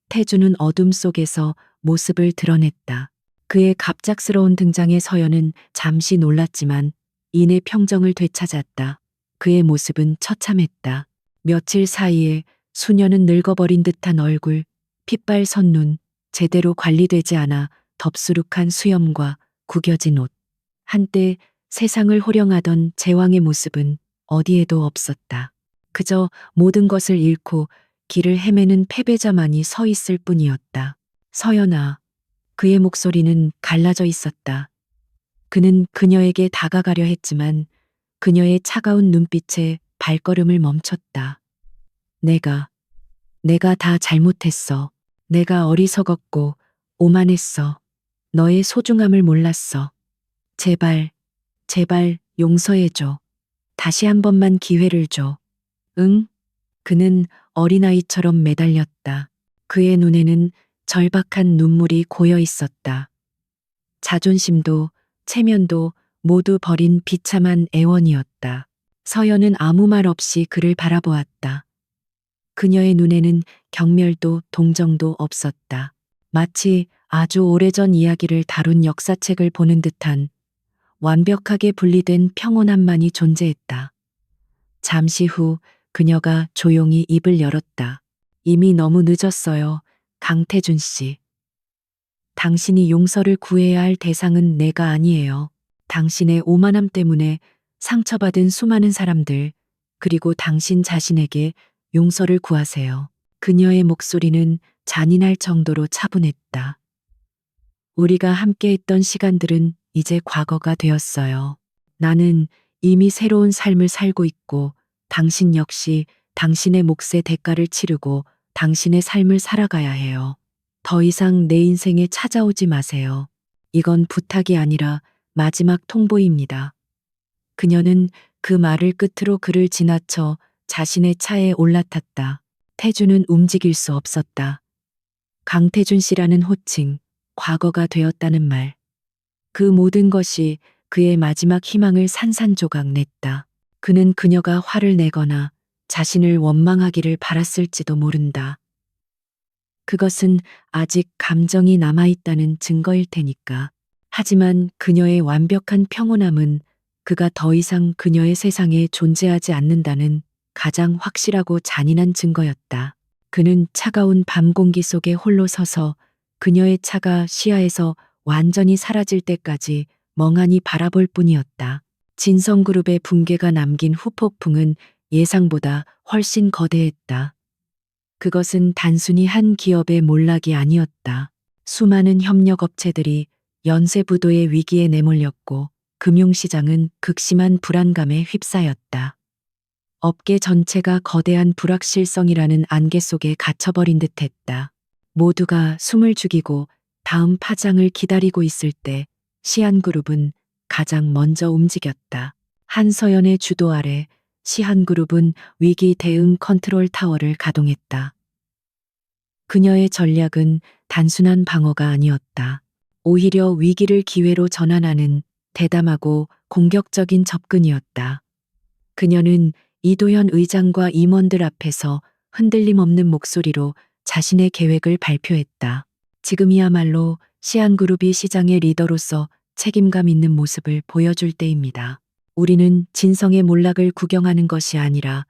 태준은 어둠 속에서 모습을 드러냈다. 그의 갑작스러운 등장에 서연은 잠시 놀랐지만 이내 평정을 되찾았다. 그의 모습은 처참했다. 며칠 사이에 수녀는 늙어버린 듯한 얼굴, 핏발 선눈, 제대로 관리되지 않아 덥수룩한 수염과 구겨진 옷. 한때 세상을 호령하던 제왕의 모습은 어디에도 없었다. 그저 모든 것을 잃고 길을 헤매는 패배자만이 서 있을 뿐이었다. 서연아. 그의 목소리는 갈라져 있었다. 그는 그녀에게 다가가려 했지만 그녀의 차가운 눈빛에 발걸음을 멈췄다. 내가 다 잘못했어. 내가 어리석었고 오만했어. 너의 소중함을 몰랐어. 제발 용서해줘. 다시 한 번만 기회를 줘. 응? 그는 어린아이처럼 매달렸다. 그의 눈에는 절박한 눈물이 고여 있었다. 자존심도 체면도 모두 버린 비참한 애원이었다. 서연은 아무 말 없이 그를 바라보았다. 그녀의 눈에는 경멸도 동정도 없었다. 마치 아주 오래전 이야기를 다룬 역사책을 보는 듯한 완벽하게 분리된 평온함만이 존재했다. 잠시 후 그녀가 조용히 입을 열었다. 이미 너무 늦었어요, 강태준 씨. 당신이 용서를 구해야 할 대상은 내가 아니에요. 당신의 오만함 때문에 상처받은 수많은 사람들, 그리고 당신 자신에게 용서를 구하세요. 그녀의 목소리는 잔인할 정도로 차분했다. 우리가 함께 했던 시간들은 이제 과거가 되었어요. 나는 이미 새로운 삶을 살고 있고 당신 역시 당신의 몫의 대가를 치르고 당신의 삶을 살아가야 해요. 더 이상 내 인생에 찾아오지 마세요. 이건 부탁이 아니라 마지막 통보입니다. 그녀는 그 말을 끝으로 그를 지나쳐 자신의 차에 올라탔다. 태준은 움직일 수 없었다. 강태준 씨라는 호칭, 과거가 되었다는 말. 그 모든 것이 그의 마지막 희망을 산산조각 냈다. 그는 그녀가 화를 내거나 자신을 원망하기를 바랐을지도 모른다. 그것은 아직 감정이 남아있다는 증거일 테니까. 하지만 그녀의 완벽한 평온함은 그가 더 이상 그녀의 세상에 존재하지 않는다는 가장 확실하고 잔인한 증거였다. 그는 차가운 밤 공기 속에 홀로 서서 그녀의 차가 시야에서 완전히 사라질 때까지 멍하니 바라볼 뿐이었다. 진성그룹의 붕괴가 남긴 후폭풍은 예상보다 훨씬 거대했다. 그것은 단순히 한 기업의 몰락이 아니었다. 수많은 협력업체들이 연쇄부도의 위기에 내몰렸고 금융시장은 극심한 불안감에 휩싸였다. 업계 전체가 거대한 불확실성이라는 안개 속에 갇혀버린 듯했다. 모두가 숨을 죽이고 다음 파장을 기다리고 있을 때 시한그룹은 가장 먼저 움직였다. 한서연의 주도 아래 시한그룹은 위기 대응 컨트롤 타워를 가동했다. 그녀의 전략은 단순한 방어가 아니었다. 오히려 위기를 기회로 전환하는 대담하고 공격적인 접근이었다. 그녀는 이도현 의장과 임원들 앞에서 흔들림 없는 목소리로 자신의 계획을 발표했다. 지금이야말로 시안그룹이 시장의 리더로서 책임감 있는 모습을 보여줄 때입니다. 우리는 진성의 몰락을 구경하는 것이 아니라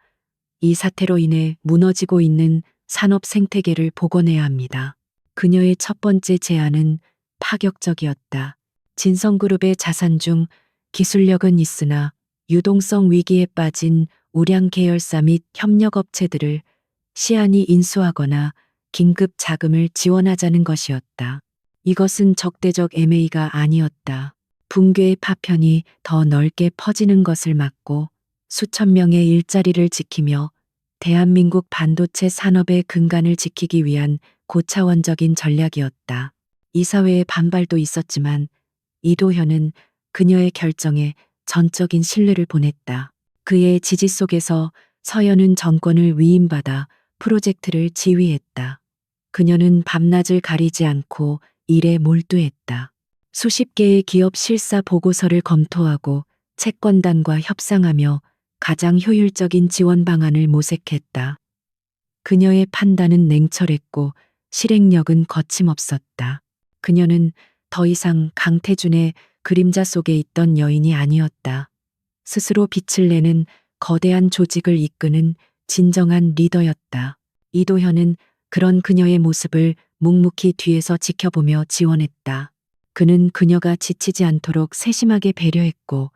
이 사태로 인해 무너지고 있는 산업 생태계를 복원해야 합니다. 그녀의 첫 번째 제안은 파격적이었다. 진성그룹의 자산 중 기술력은 있으나 유동성 위기에 빠진 우량 계열사 및 협력업체들을 시안이 인수하거나 긴급 자금을 지원하자는 것이었다. 이것은 적대적 M&A가 아니었다. 붕괴의 파편이 더 넓게 퍼지는 것을 막고 수천 명의 일자리를 지키며 대한민국 반도체 산업의 근간을 지키기 위한 고차원적인 전략이었다. 이사회의 반발도 있었지만 이도현은 그녀의 결정에 전적인 신뢰를 보냈다. 그의 지지 속에서 서현은 정권을 위임받아 프로젝트를 지휘했다. 그녀는 밤낮을 가리지 않고 일에 몰두했다. 수십 개의 기업 실사 보고서를 검토하고 채권단과 협상하며 가장 효율적인 지원 방안을 모색했다. 그녀의 판단은 냉철했고 실행력은 거침없었다. 그녀는 더 이상 강태준의 그림자 속에 있던 여인이 아니었다. 스스로 빛을 내는 거대한 조직을 이끄는 진정한 리더였다. 이도현은 그런 그녀의 모습을 묵묵히 뒤에서 지켜보며 지원했다. 그는 그녀가 지치지 않도록 세심하게 배려했고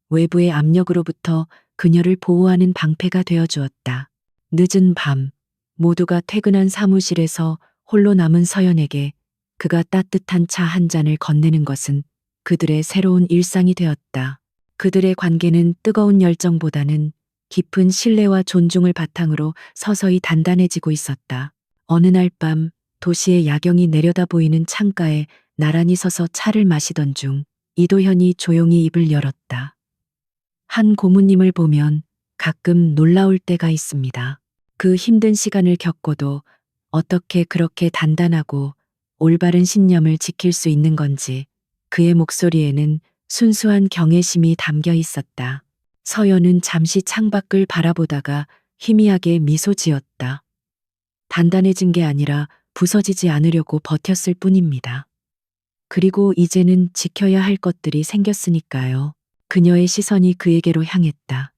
외부의 압력으로부터 그녀를 보호하는 방패가 되어 주었다. 늦은 밤, 모두가 퇴근한 사무실에서 홀로 남은 서연에게 그가 따뜻한 차 한 잔을 건네는 것은 그들의 새로운 일상이 되었다. 그들의 관계는 뜨거운 열정보다는 깊은 신뢰와 존중을 바탕으로 서서히 단단해지고 있었다. 어느 날 밤 도시의 야경이 내려다 보이는 창가에 나란히 서서 차를 마시던 중 이도현이 조용히 입을 열었다. 한 고모님을 보면 가끔 놀라울 때가 있습니다. 그 힘든 시간을 겪고도 어떻게 그렇게 단단하고 올바른 신념을 지킬 수 있는 건지 그의 목소리에는 순수한 경외심이 담겨 있었다. 서연은 잠시 창밖을 바라보다가 희미하게 미소 지었다. 단단해진 게 아니라 부서지지 않으려고 버텼을 뿐입니다. 그리고 이제는 지켜야 할 것들이 생겼으니까요. 그녀의 시선이 그에게로 향했다.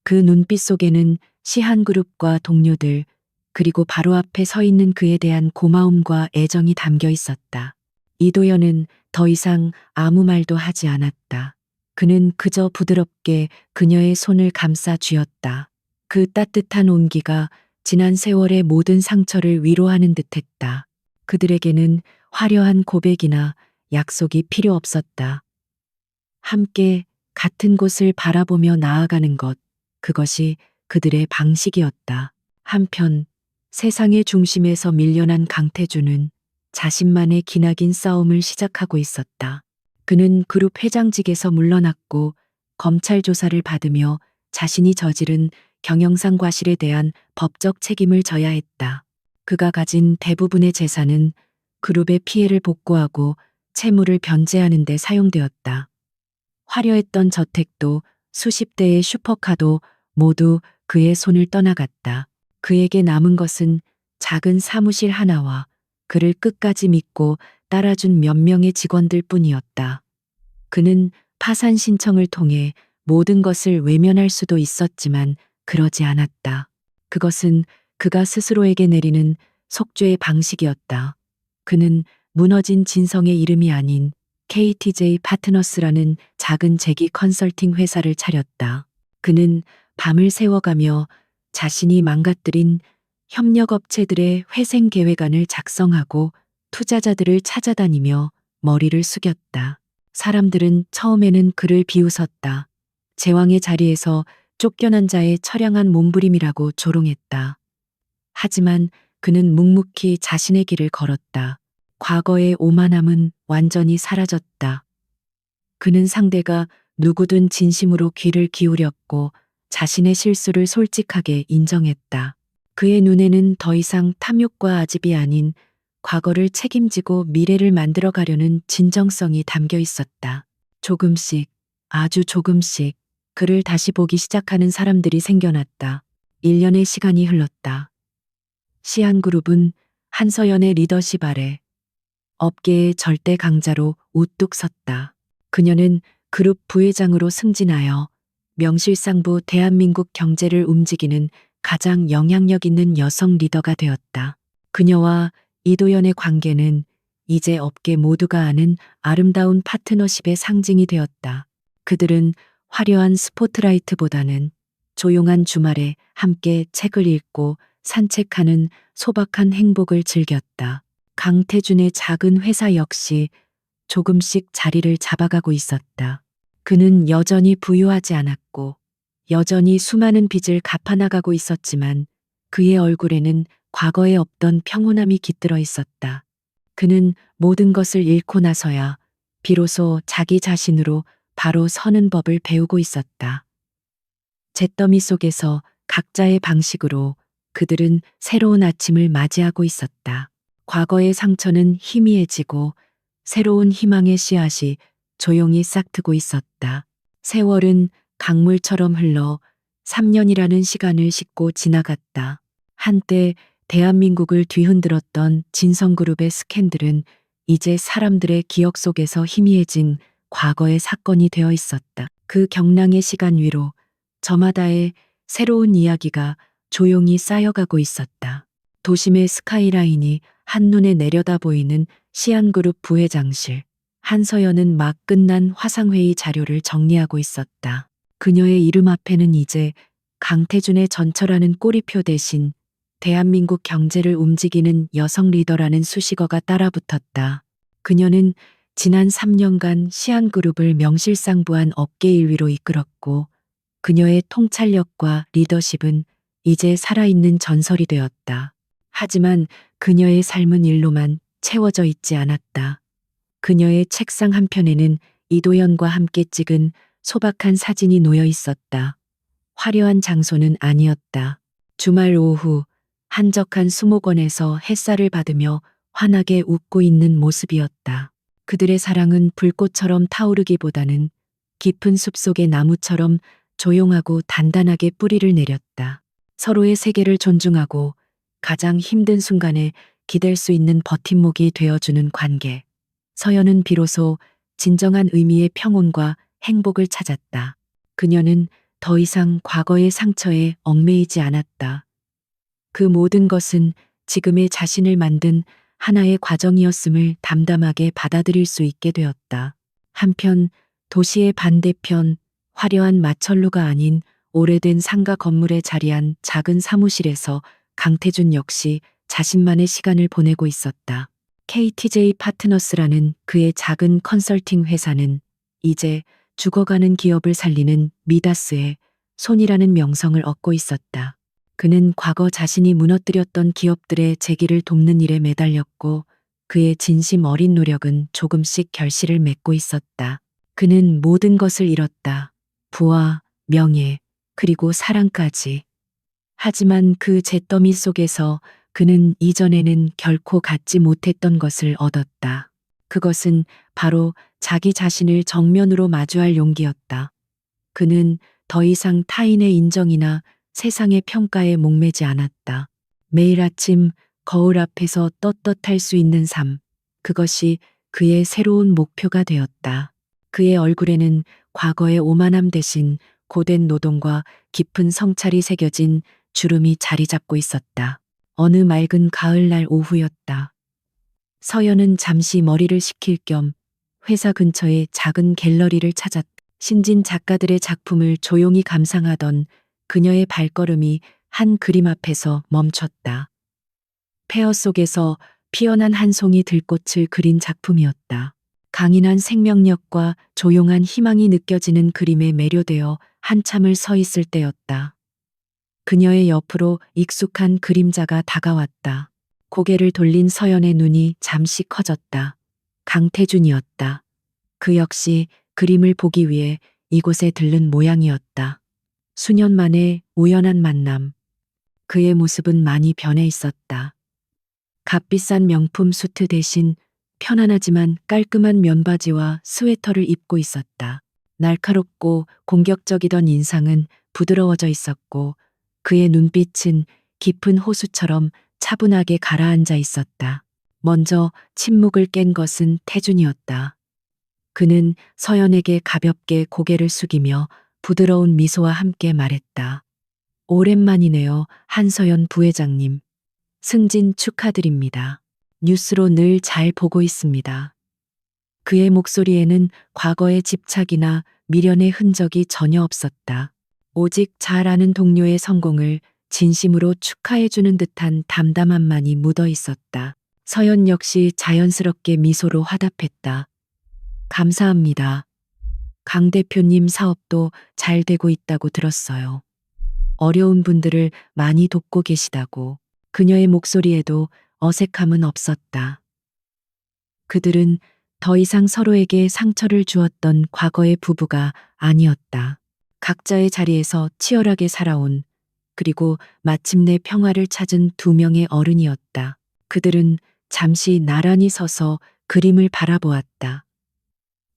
그 눈빛 속에는 시한그룹과 동료들, 그리고 바로 앞에 서 있는 그에 대한 고마움과 애정이 담겨 있었다. 이도현은 더 이상 아무 말도 하지 않았다. 그는 그저 부드럽게 그녀의 손을 감싸 쥐었다. 그 따뜻한 온기가 지난 세월의 모든 상처를 위로하는 듯했다. 그들에게는 화려한 고백이나 약속이 필요 없었다. 함께 같은 곳을 바라보며 나아가는 것, 그것이 그들의 방식이었다. 한편 세상의 중심에서 밀려난 강태준은 자신만의 기나긴 싸움을 시작하고 있었다. 그는 그룹 회장직에서 물러났고 검찰 조사를 받으며 자신이 저지른 경영상 과실에 대한 법적 책임을 져야 했다. 그가 가진 대부분의 재산은 그룹의 피해를 복구하고 채무를 변제하는 데 사용되었다. 화려했던 저택도 수십 대의 슈퍼카도 모두 그의 손을 떠나갔다. 그에게 남은 것은 작은 사무실 하나와 그를 끝까지 믿고 따라준 몇 명의 직원들 뿐이었다. 그는 파산 신청을 통해 모든 것을 외면할 수도 있었지만 그러지 않았다. 그것은 그가 스스로에게 내리는 속죄의 방식이었다. 그는 무너진 진성의 이름이 아닌 KTJ 파트너스라는 작은 재기 컨설팅 회사를 차렸다. 그는 밤을 새워가며 자신이 망가뜨린 협력업체들의 회생 계획안을 작성하고 투자자들을 찾아다니며 머리를 숙였다. 사람들은 처음에는 그를 비웃었다. 제왕의 자리에서 쫓겨난 자의 처량한 몸부림이라고 조롱했다. 하지만 그는 묵묵히 자신의 길을 걸었다. 과거의 오만함은 완전히 사라졌다. 그는 상대가 누구든 진심으로 귀를 기울였고 자신의 실수를 솔직하게 인정했다. 그의 눈에는 더 이상 탐욕과 아집이 아닌 과거를 책임지고 미래를 만들어 가려는 진정성이 담겨 있었다. 조금씩, 아주 조금씩 그를 다시 보기 시작하는 사람들이 생겨났다. 1년의 시간이 흘렀다. 시안그룹은 한서연의 리더십 아래 업계의 절대 강자로 우뚝 섰다. 그녀는 그룹 부회장으로 승진하여 명실상부 대한민국 경제를 움직이는 가장 영향력 있는 여성 리더가 되었다. 그녀와 이도연의 관계는 이제 업계 모두가 아는 아름다운 파트너십의 상징이 되었다. 그들은 화려한 스포트라이트보다는 조용한 주말에 함께 책을 읽고 산책하는 소박한 행복을 즐겼다. 강태준의 작은 회사 역시 조금씩 자리를 잡아가고 있었다. 그는 여전히 부유하지 않았고 여전히 수많은 빚을 갚아나가고 있었지만 그의 얼굴에는 과거에 없던 평온함이 깃들어 있었다. 그는 모든 것을 잃고 나서야 비로소 자기 자신으로 바로 서는 법을 배우고 있었다. 잿더미 속에서 각자의 방식으로 그들은 새로운 아침을 맞이하고 있었다. 과거의 상처는 희미해지고 새로운 희망의 씨앗이 조용히 싹트고 있었다. 세월은 강물처럼 흘러 3년이라는 시간을 싣고 지나갔다. 한때 대한민국을 뒤흔들었던 진성그룹의 스캔들은 이제 사람들의 기억 속에서 희미해진 과거의 사건이 되어 있었다. 그 경랑의 시간 위로 저마다의 새로운 이야기가 조용히 쌓여가고 있었다. 도심의 스카이라인이 한눈에 내려다 보이는 시안그룹 부회장실. 한서연은 막 끝난 화상회의 자료를 정리하고 있었다. 그녀의 이름 앞에는 이제 강태준의 전철하는 꼬리표 대신 대한민국 경제를 움직이는 여성 리더라는 수식어가 따라붙었다. 그녀는 지난 3년간 시안그룹을 명실상부한 업계 1위로 이끌었고 그녀의 통찰력과 리더십은 이제 살아있는 전설이 되었다. 하지만 그녀의 삶은 일로만 채워져 있지 않았다. 그녀의 책상 한편에는 이도연과 함께 찍은 소박한 사진이 놓여 있었다. 화려한 장소는 아니었다. 주말 오후 한적한 수목원에서 햇살을 받으며 환하게 웃고 있는 모습이었다. 그들의 사랑은 불꽃처럼 타오르기보다는 깊은 숲속의 나무처럼 조용하고 단단하게 뿌리를 내렸다. 서로의 세계를 존중하고 가장 힘든 순간에 기댈 수 있는 버팀목이 되어주는 관계. 서연은 비로소 진정한 의미의 평온과 행복을 찾았다. 그녀는 더 이상 과거의 상처에 얽매이지 않았다. 그 모든 것은 지금의 자신을 만든 하나의 과정이었음을 담담하게 받아들일 수 있게 되었다. 한편 도시의 반대편 화려한 마천루가 아닌 오래된 상가 건물에 자리한 작은 사무실에서 강태준 역시 자신만의 시간을 보내고 있었다. KTJ 파트너스라는 그의 작은 컨설팅 회사는 이제 죽어가는 기업을 살리는 미다스의 손이라는 명성을 얻고 있었다. 그는 과거 자신이 무너뜨렸던 기업들의 재기를 돕는 일에 매달렸고 그의 진심 어린 노력은 조금씩 결실을 맺고 있었다. 그는 모든 것을 잃었다. 부와 명예, 그리고 사랑까지. 하지만 그 잿더미 속에서 그는 이전에는 결코 갖지 못했던 것을 얻었다. 그것은 바로 자기 자신을 정면으로 마주할 용기였다. 그는 더 이상 타인의 인정이나 세상의 평가에 목매지 않았다. 매일 아침 거울 앞에서 떳떳할 수 있는 삶. 그것이 그의 새로운 목표가 되었다. 그의 얼굴에는 과거의 오만함 대신 고된 노동과 깊은 성찰이 새겨진 주름이 자리 잡고 있었다. 어느 맑은 가을날 오후였다. 서연은 잠시 머리를 식힐 겸 회사 근처의 작은 갤러리를 찾았다. 신진 작가들의 작품을 조용히 감상하던 그녀의 발걸음이 한 그림 앞에서 멈췄다. 폐허 속에서 피어난 한 송이 들꽃을 그린 작품이었다. 강인한 생명력과 조용한 희망이 느껴지는 그림에 매료되어 한참을 서 있을 때였다. 그녀의 옆으로 익숙한 그림자가 다가왔다. 고개를 돌린 서연의 눈이 잠시 커졌다. 강태준이었다. 그 역시 그림을 보기 위해 이곳에 들른 모양이었다. 수년 만에 우연한 만남. 그의 모습은 많이 변해 있었다. 값비싼 명품 수트 대신 편안하지만 깔끔한 면바지와 스웨터를 입고 있었다. 날카롭고 공격적이던 인상은 부드러워져 있었고 그의 눈빛은 깊은 호수처럼 차분하게 가라앉아 있었다. 먼저 침묵을 깬 것은 태준이었다. 그는 서연에게 가볍게 고개를 숙이며 부드러운 미소와 함께 말했다. 오랜만이네요, 한서연 부회장님. 승진 축하드립니다. 뉴스로 늘 잘 보고 있습니다. 그의 목소리에는 과거의 집착이나 미련의 흔적이 전혀 없었다. 오직 잘 아는 동료의 성공을 진심으로 축하해주는 듯한 담담함만이 묻어 있었다. 서연 역시 자연스럽게 미소로 화답했다. 감사합니다. 강 대표님 사업도 잘 되고 있다고 들었어요. 어려운 분들을 많이 돕고 계시다고. 그녀의 목소리에도 어색함은 없었다. 그들은 더 이상 서로에게 상처를 주었던 과거의 부부가 아니었다. 각자의 자리에서 치열하게 살아온, 그리고 마침내 평화를 찾은 두 명의 어른이었다. 그들은 잠시 나란히 서서 그림을 바라보았다.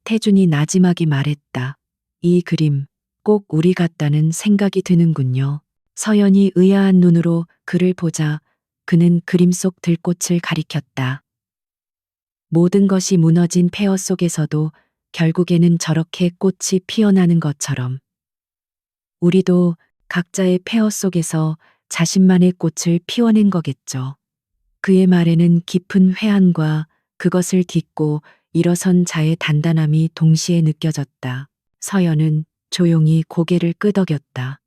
태준이 나지막이 말했다. 이 그림 꼭 우리 같다는 생각이 드는군요. 서연이 의아한 눈으로 그를 보자 그는 그림 속 들꽃을 가리켰다. 모든 것이 무너진 폐허 속에서도 결국에는 저렇게 꽃이 피어나는 것처럼 우리도 각자의 폐허 속에서 자신만의 꽃을 피워낸 거겠죠. 그의 말에는 깊은 회한과 그것을 딛고 일어선 자의 단단함이 동시에 느껴졌다. 서연은 조용히 고개를 끄덕였다.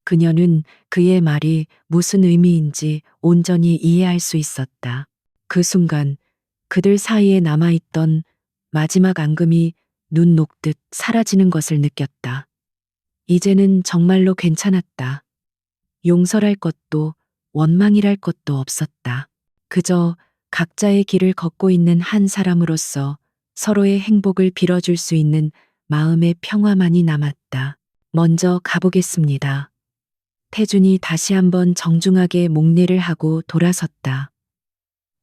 그녀는 그의 말이 무슨 의미인지 온전히 이해할 수 있었다. 그 순간 그들 사이에 남아있던 마지막 앙금이 눈 녹듯 사라지는 것을 느꼈다. 이제는 정말로 괜찮았다. 용서할 것도 원망이랄 것도 없었다. 그저 각자의 길을 걷고 있는 한 사람으로서 서로의 행복을 빌어줄 수 있는 마음의 평화만이 남았다. 먼저 가보겠습니다. 태준이 다시 한번 정중하게 목례를 하고 돌아섰다.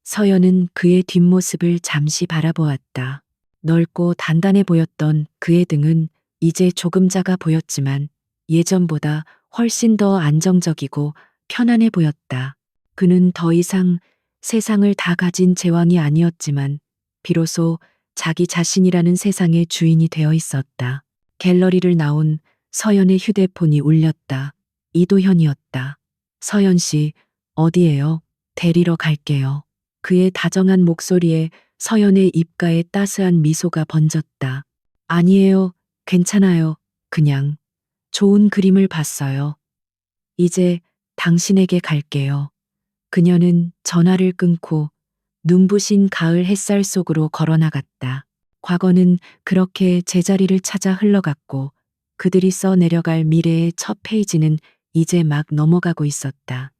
서연은 그의 뒷모습을 잠시 바라보았다. 넓고 단단해 보였던 그의 등은 이제 조금 작아 보였지만 예전보다 훨씬 더 안정적이고 편안해 보였다. 그는 더 이상 세상을 다 가진 제왕이 아니었지만 비로소 자기 자신이라는 세상의 주인이 되어 있었다. 갤러리를 나온 서연의 휴대폰이 울렸다. 이도현이었다. 서연 씨, 어디에요? 데리러 갈게요. 그의 다정한 목소리에 서연의 입가에 따스한 미소가 번졌다. 아니에요. 괜찮아요. 그냥 좋은 그림을 봤어요. 이제 당신에게 갈게요. 그녀는 전화를 끊고 눈부신 가을 햇살 속으로 걸어나갔다. 과거는 그렇게 제자리를 찾아 흘러갔고 그들이 써 내려갈 미래의 첫 페이지는 이제 막 넘어가고 있었다.